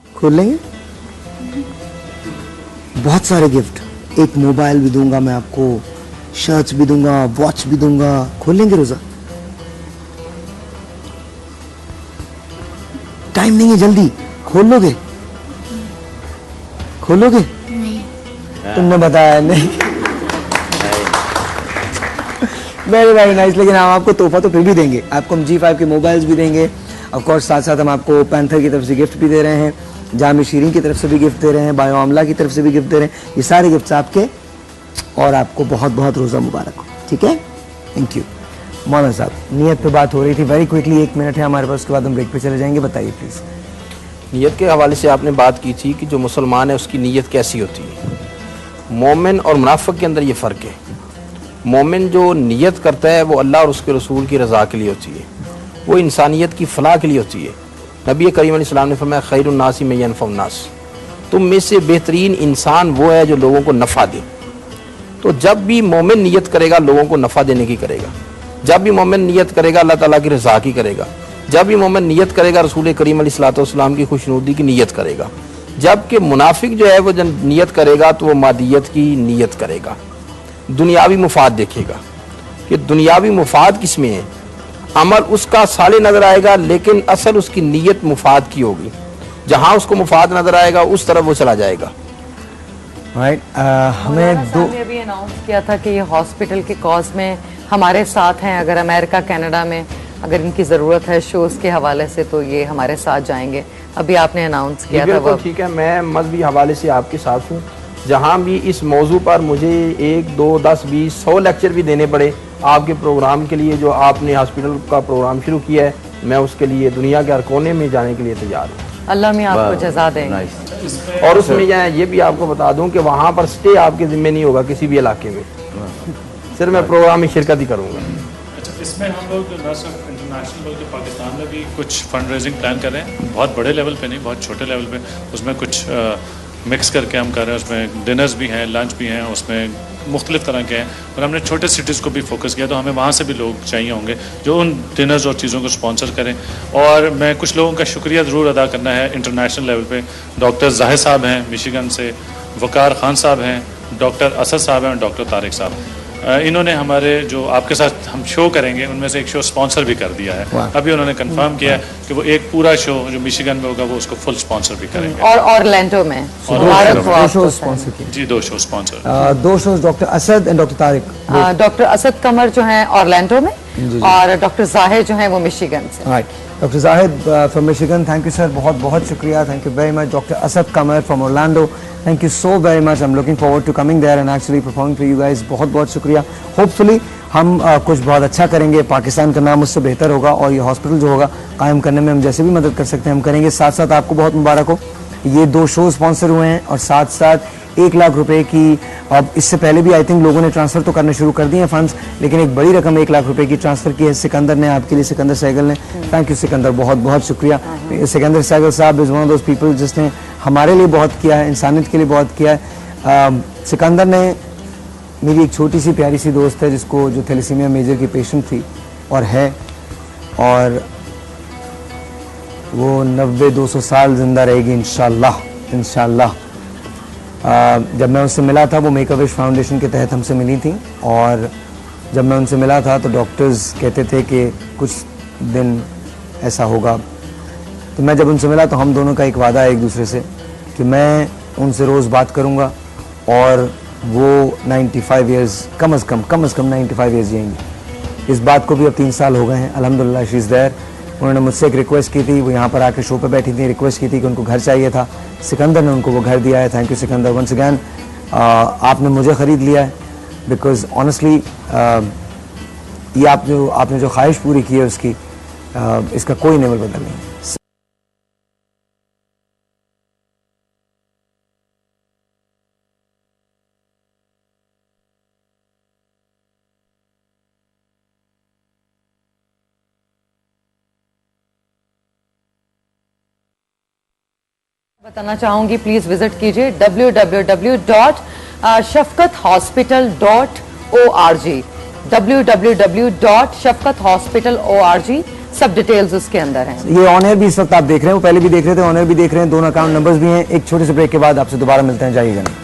खोल लेंगे? बहुत सारे गिफ्ट, एक मोबाइल भी दूंगा मैं आपको, शर्ट्स भी दूंगा, वॉच भी दूंगा। खोल लेंगे रोजा? टाइम नहीं है, जल्दी खोल लोगे? खोलोगे? नहीं। तुमने बताया नहीं। Very very nice. लेकिन हम आपको तोहफा तो फिर भी देंगे, आपको हम G5 के मोबाइल्स भी देंगे। ऑफ कोर्स साथ साथ हम आपको पैंथर की तरफ से गिफ्ट भी दे रहे हैं, जामे शीरीन की तरफ से भी गिफ्ट दे रहे हैं, बायो आमला की तरफ से भी गिफ्ट दे रहे हैं। ये सारे गिफ्ट्स आपके, और आपको बहुत बहुत रोज़ा मुबारक हो। ठीक है, थैंक यू। मौलाना साहब, नियत पे बात हो रही थी, वेरी क्विकली 1 मिनट है हमारे पास, उसके बाद हम ब्रेक पे चले जाएंगे। बताइए प्लीज़। नियत के हवाले से आपने बात की थी कि जो मुसलमान है उसकी नियत कैसी होती है। मोमिन और मुनाफिक के अंदर ये फ़र्क है। मोमिन जो नियत करता है वो अल्लाह और उसके रसूल की रज़ा के लिए होती है, वो इंसानियत की फ़लाह के लिए होती है। नबी करीम अलैहिस्सलाम ने फरमाया खैरुन्नासी में यनफ़उन्नास, तुम में से बेहतरीन इंसान वो है जो लोगों को नफ़ा दे। तो जब भी मोमिन नियत करेगा लोगों को नफ़ा देने की करेगा, जब भी मोमिन नियत करेगा अल्लाह ताला की रज़ा की करेगा, जब भी मोमिन नियत करेगा रसूल करीम अलैहिस्सलाम की खुशनुदी की नियत करेगा। जबकि मुनाफिक जो है वो जब नियत करेगा तो वो मादियत की नियत करेगा, दुनियावी मुफाद देखेगा कि दुनियावी मुफाद किस में है। अमल उसका साले नजर आएगा लेकिन असल उसकी नीयत मुफाद की होगी। जहां उसको मुफाद नजर आएगा उस तरफ वो चला जाएगा। हमें अभी अनाउंस किया था कि ये हॉस्पिटल के कॉज में हमारे साथ हैं। अगर अमेरिका कनाडा में अगर इनकी ज़रूरत है शोज़ के हवाले से तो ये हमारे साथ जाएंगे। अभी आपने अनाउंस किया था वो। ठीक है, मैं मजहबी हवाले से आपके साथ हूँ। जहाँ भी इस मौजू पर मुझे 1, 2, 10, 20, 100 लेक्चर भी देने पड़े आपके प्रोग्राम के लिए, जो आपने हॉस्पिटल का प्रोग्राम शुरू किया है, मैं उसके लिए दुनिया के हर कोने में जाने के लिए तैयार हूँ। अल्लाह में आपको जज़ा दें। और उसमें ये भी आपको बता दूं कि वहाँ पर स्टे आपके जिम्मे नहीं होगा किसी भी इलाके में, सिर्फ मैं प्रोग्राम में शिरकत ही करूँगा। अच्छा, इसमें हम लोग न सिर्फ इंटरनेशनल बल्कि पाकिस्तान में भी कुछ फंड रेजिंग प्लान कर रहे हैं, बहुत बड़े लेवल पे नहीं, बहुत छोटे लेवल पे। उसमें कुछ मिक्स करके हम कर रहे हैं, उसमें डिनर्स भी हैं, लंच भी हैं, उसमें मुख्तलिफ तरह के हैं। और हमने छोटे सिटीज़ को भी फोकस किया, तो हमें वहाँ से भी लोग चाहिए होंगे जो उन डिनर्स और चीज़ों को स्पॉन्सर करें। और मैं कुछ लोगों का शुक्रिया ज़रूर अदा करना है इंटरनेशनल लेवल पे। डॉक्टर जाहिद साहब हैं मिशिगन से, वकार खान साहब हैं, डॉक्टर असद साहब हैं और डॉक्टर तारिक साहब। इन्होंने हमारे जो आपके साथ हम शो करेंगे उनमें से एक शो स्पॉन्सर भी कर दिया है। अभी उन्होंने कंफर्म किया है कि वो एक पूरा शो जो मिशिगन में होगा वो उसको फुल स्पॉन्सर भी करेंगे। और ऑरलैंडो में 2 शो स्पॉन्सर किए। जी 2 show sponsor, 2 shows doctor Asad and doctor Tariq. Doctor Asad Qamar जो हैं ऑरलैंडो में और डॉक्टर जाहिद जो हैं वो मिशिगन से। Right, doctor Zahid from Michigan, thank you sir, बहुत बहुत शुक्रिया, thank you very much. Doctor Asad Qamar from Orlando, thank you so very much. I am looking forward to coming there and actually performing for you guys. बहुत बहुत शुक्रिया। होपफुली हम कुछ बहुत अच्छा करेंगे, पाकिस्तान का नाम उससे बेहतर होगा और ये हॉस्पिटल जो होगा कायम करने में हम जैसे भी मदद कर सकते हैं हम करेंगे। साथ साथ आपको बहुत मुबारक हो, ये 2 शो स्पॉन्सर हुए हैं और साथ साथ 1 लाख रुपए की, अब इससे पहले भी आई थिंक लोगों ने ट्रांसफ़र तो करने शुरू कर दिए हैं फंड्स, लेकिन एक बड़ी रकम 1 लाख रुपए की ट्रांसफ़र की है सिकंदर ने आपके लिए, सिकंदर सहगल ने। थैंक यू सिकंदर, बहुत बहुत शुक्रिया। सिकंदर सहगल साहब is one of those people जिसने हमारे लिए बहुत किया है, इंसानियत के लिए बहुत किया है। सिकंदर ने, मेरी एक छोटी सी प्यारी सी दोस्त है जिसको जो थैलेसीमिया मेजर की पेशेंट थी और है, और वो 90-200 साल जिंदा रहेगी इंशाल्लाह इंशाल्लाह। जब मैं उससे मिला था वो मेक अ विश फाउंडेशन के तहत हमसे मिली थी, और जब मैं उनसे मिला था तो डॉक्टर्स कहते थे कि कुछ दिन ऐसा होगा। तो मैं जब उनसे मिला तो हम दोनों का एक वादा है एक दूसरे से कि मैं उनसे रोज़ बात करूँगा और वो 95 ईयर्स कम अज़ कम 95 ईयर्स जिएंगी। इस बात को भी अब 3 साल हो गए हैं, अल्हम्दुलिल्लाह शी इज़ देयर। उन्होंने मुझसे एक रिक्वेस्ट की थी, वो यहाँ पर आके शो पे बैठी थी, रिक्वेस्ट की थी कि उनको घर चाहिए था। सिकंदर ने उनको वो घर दिया है। Thank you Sikandar, once again आपने मुझे ख़रीद लिया है, बिकॉज ऑनेस्टली ये आपने जो ख्वाहिश पूरी की है उसकी, इसका कोई नेवल बदल नहीं। बताना चाहूंगी, प्लीज विजिट कीजिए www.shafqathospital.org, www.shafqathospital.org, सब डिटेल्स उसके अंदर हैं। ये ऑन एयर भी इस वक्त आप देख रहे हैं, वो पहले भी देख रहे थे, ऑन एयर भी देख रहे हैं, दोनों अकाउंट नंबर्स भी हैं। एक छोटे से ब्रेक के बाद आपसे दोबारा मिलते हैं, जाइएगा नहीं।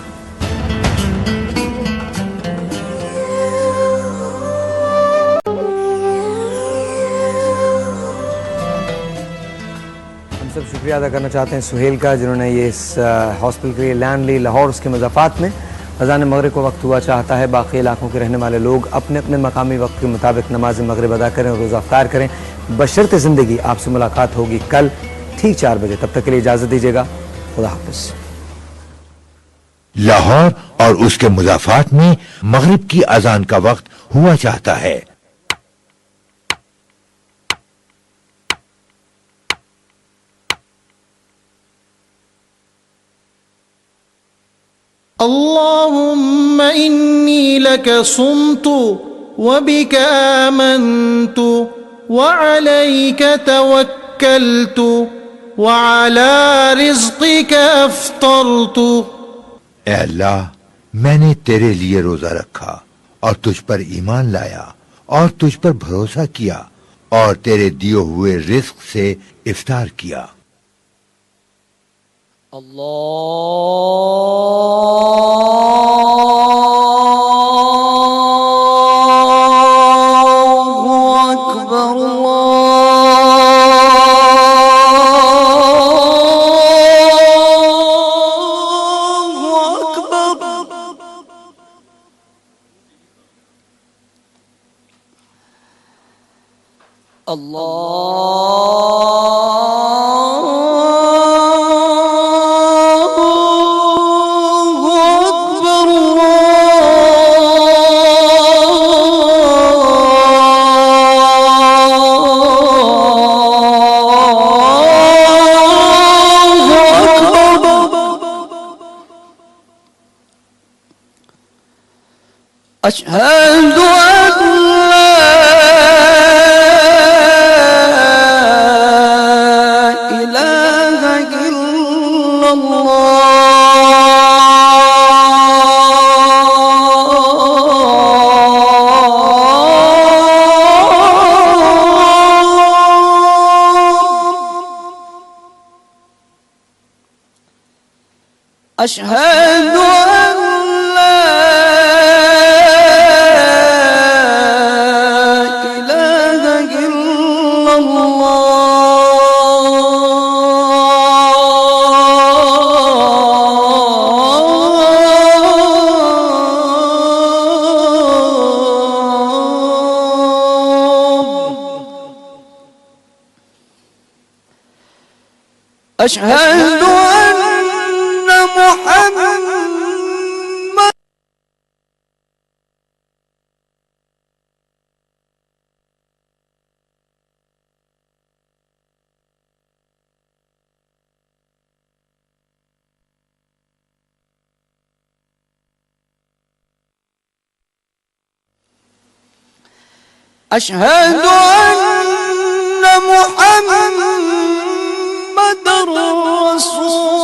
सब शुक्रिया अदा करना चाहते हैं सुहेल का, जिन्होंने ये इस हॉस्पिटल के लिए लैंड ली लाहौर। उसके मज़ाफ़ात में अज़ान मगरिब को वक्त हुआ चाहता है बाकी इलाकों के रहने वाले लोग अपने अपने मकामी वक्त के मुताबिक नमाज मगरिब अदा करें और रोज़ा अफ्तार करें। बशर्ते ज़िंदगी आपसे मुलाकात होगी कल ठीक 4 बजे। तब तक के लिए इजाज़त दीजिएगा, खुदा हाफ़िज़। लाहौर और उसके मुज़ाफ़ात में मगरिब की अज़ान का वक्त हुआ चाहता है। अल्लाहुम्मा इन्नी लक सुमतु व बिक आमन्तु व अलैक तवक्कलतु व अला रिज़्क़िक अफ़्तरतु। ऐ अल्लाह, मैंने तेरे लिए रोजा रखा और तुझ पर ईमान लाया और तुझ पर भरोसा किया और तेरे दिए हुए रिज़्क़ से इफ्तार किया। अशहदु अल्ला इलाहा इल्लल्लाह। अशहदु अशहदु अन्ना मुहम्मद अशहदु अन्ना मुहम्मदर रसूलुल्लाह।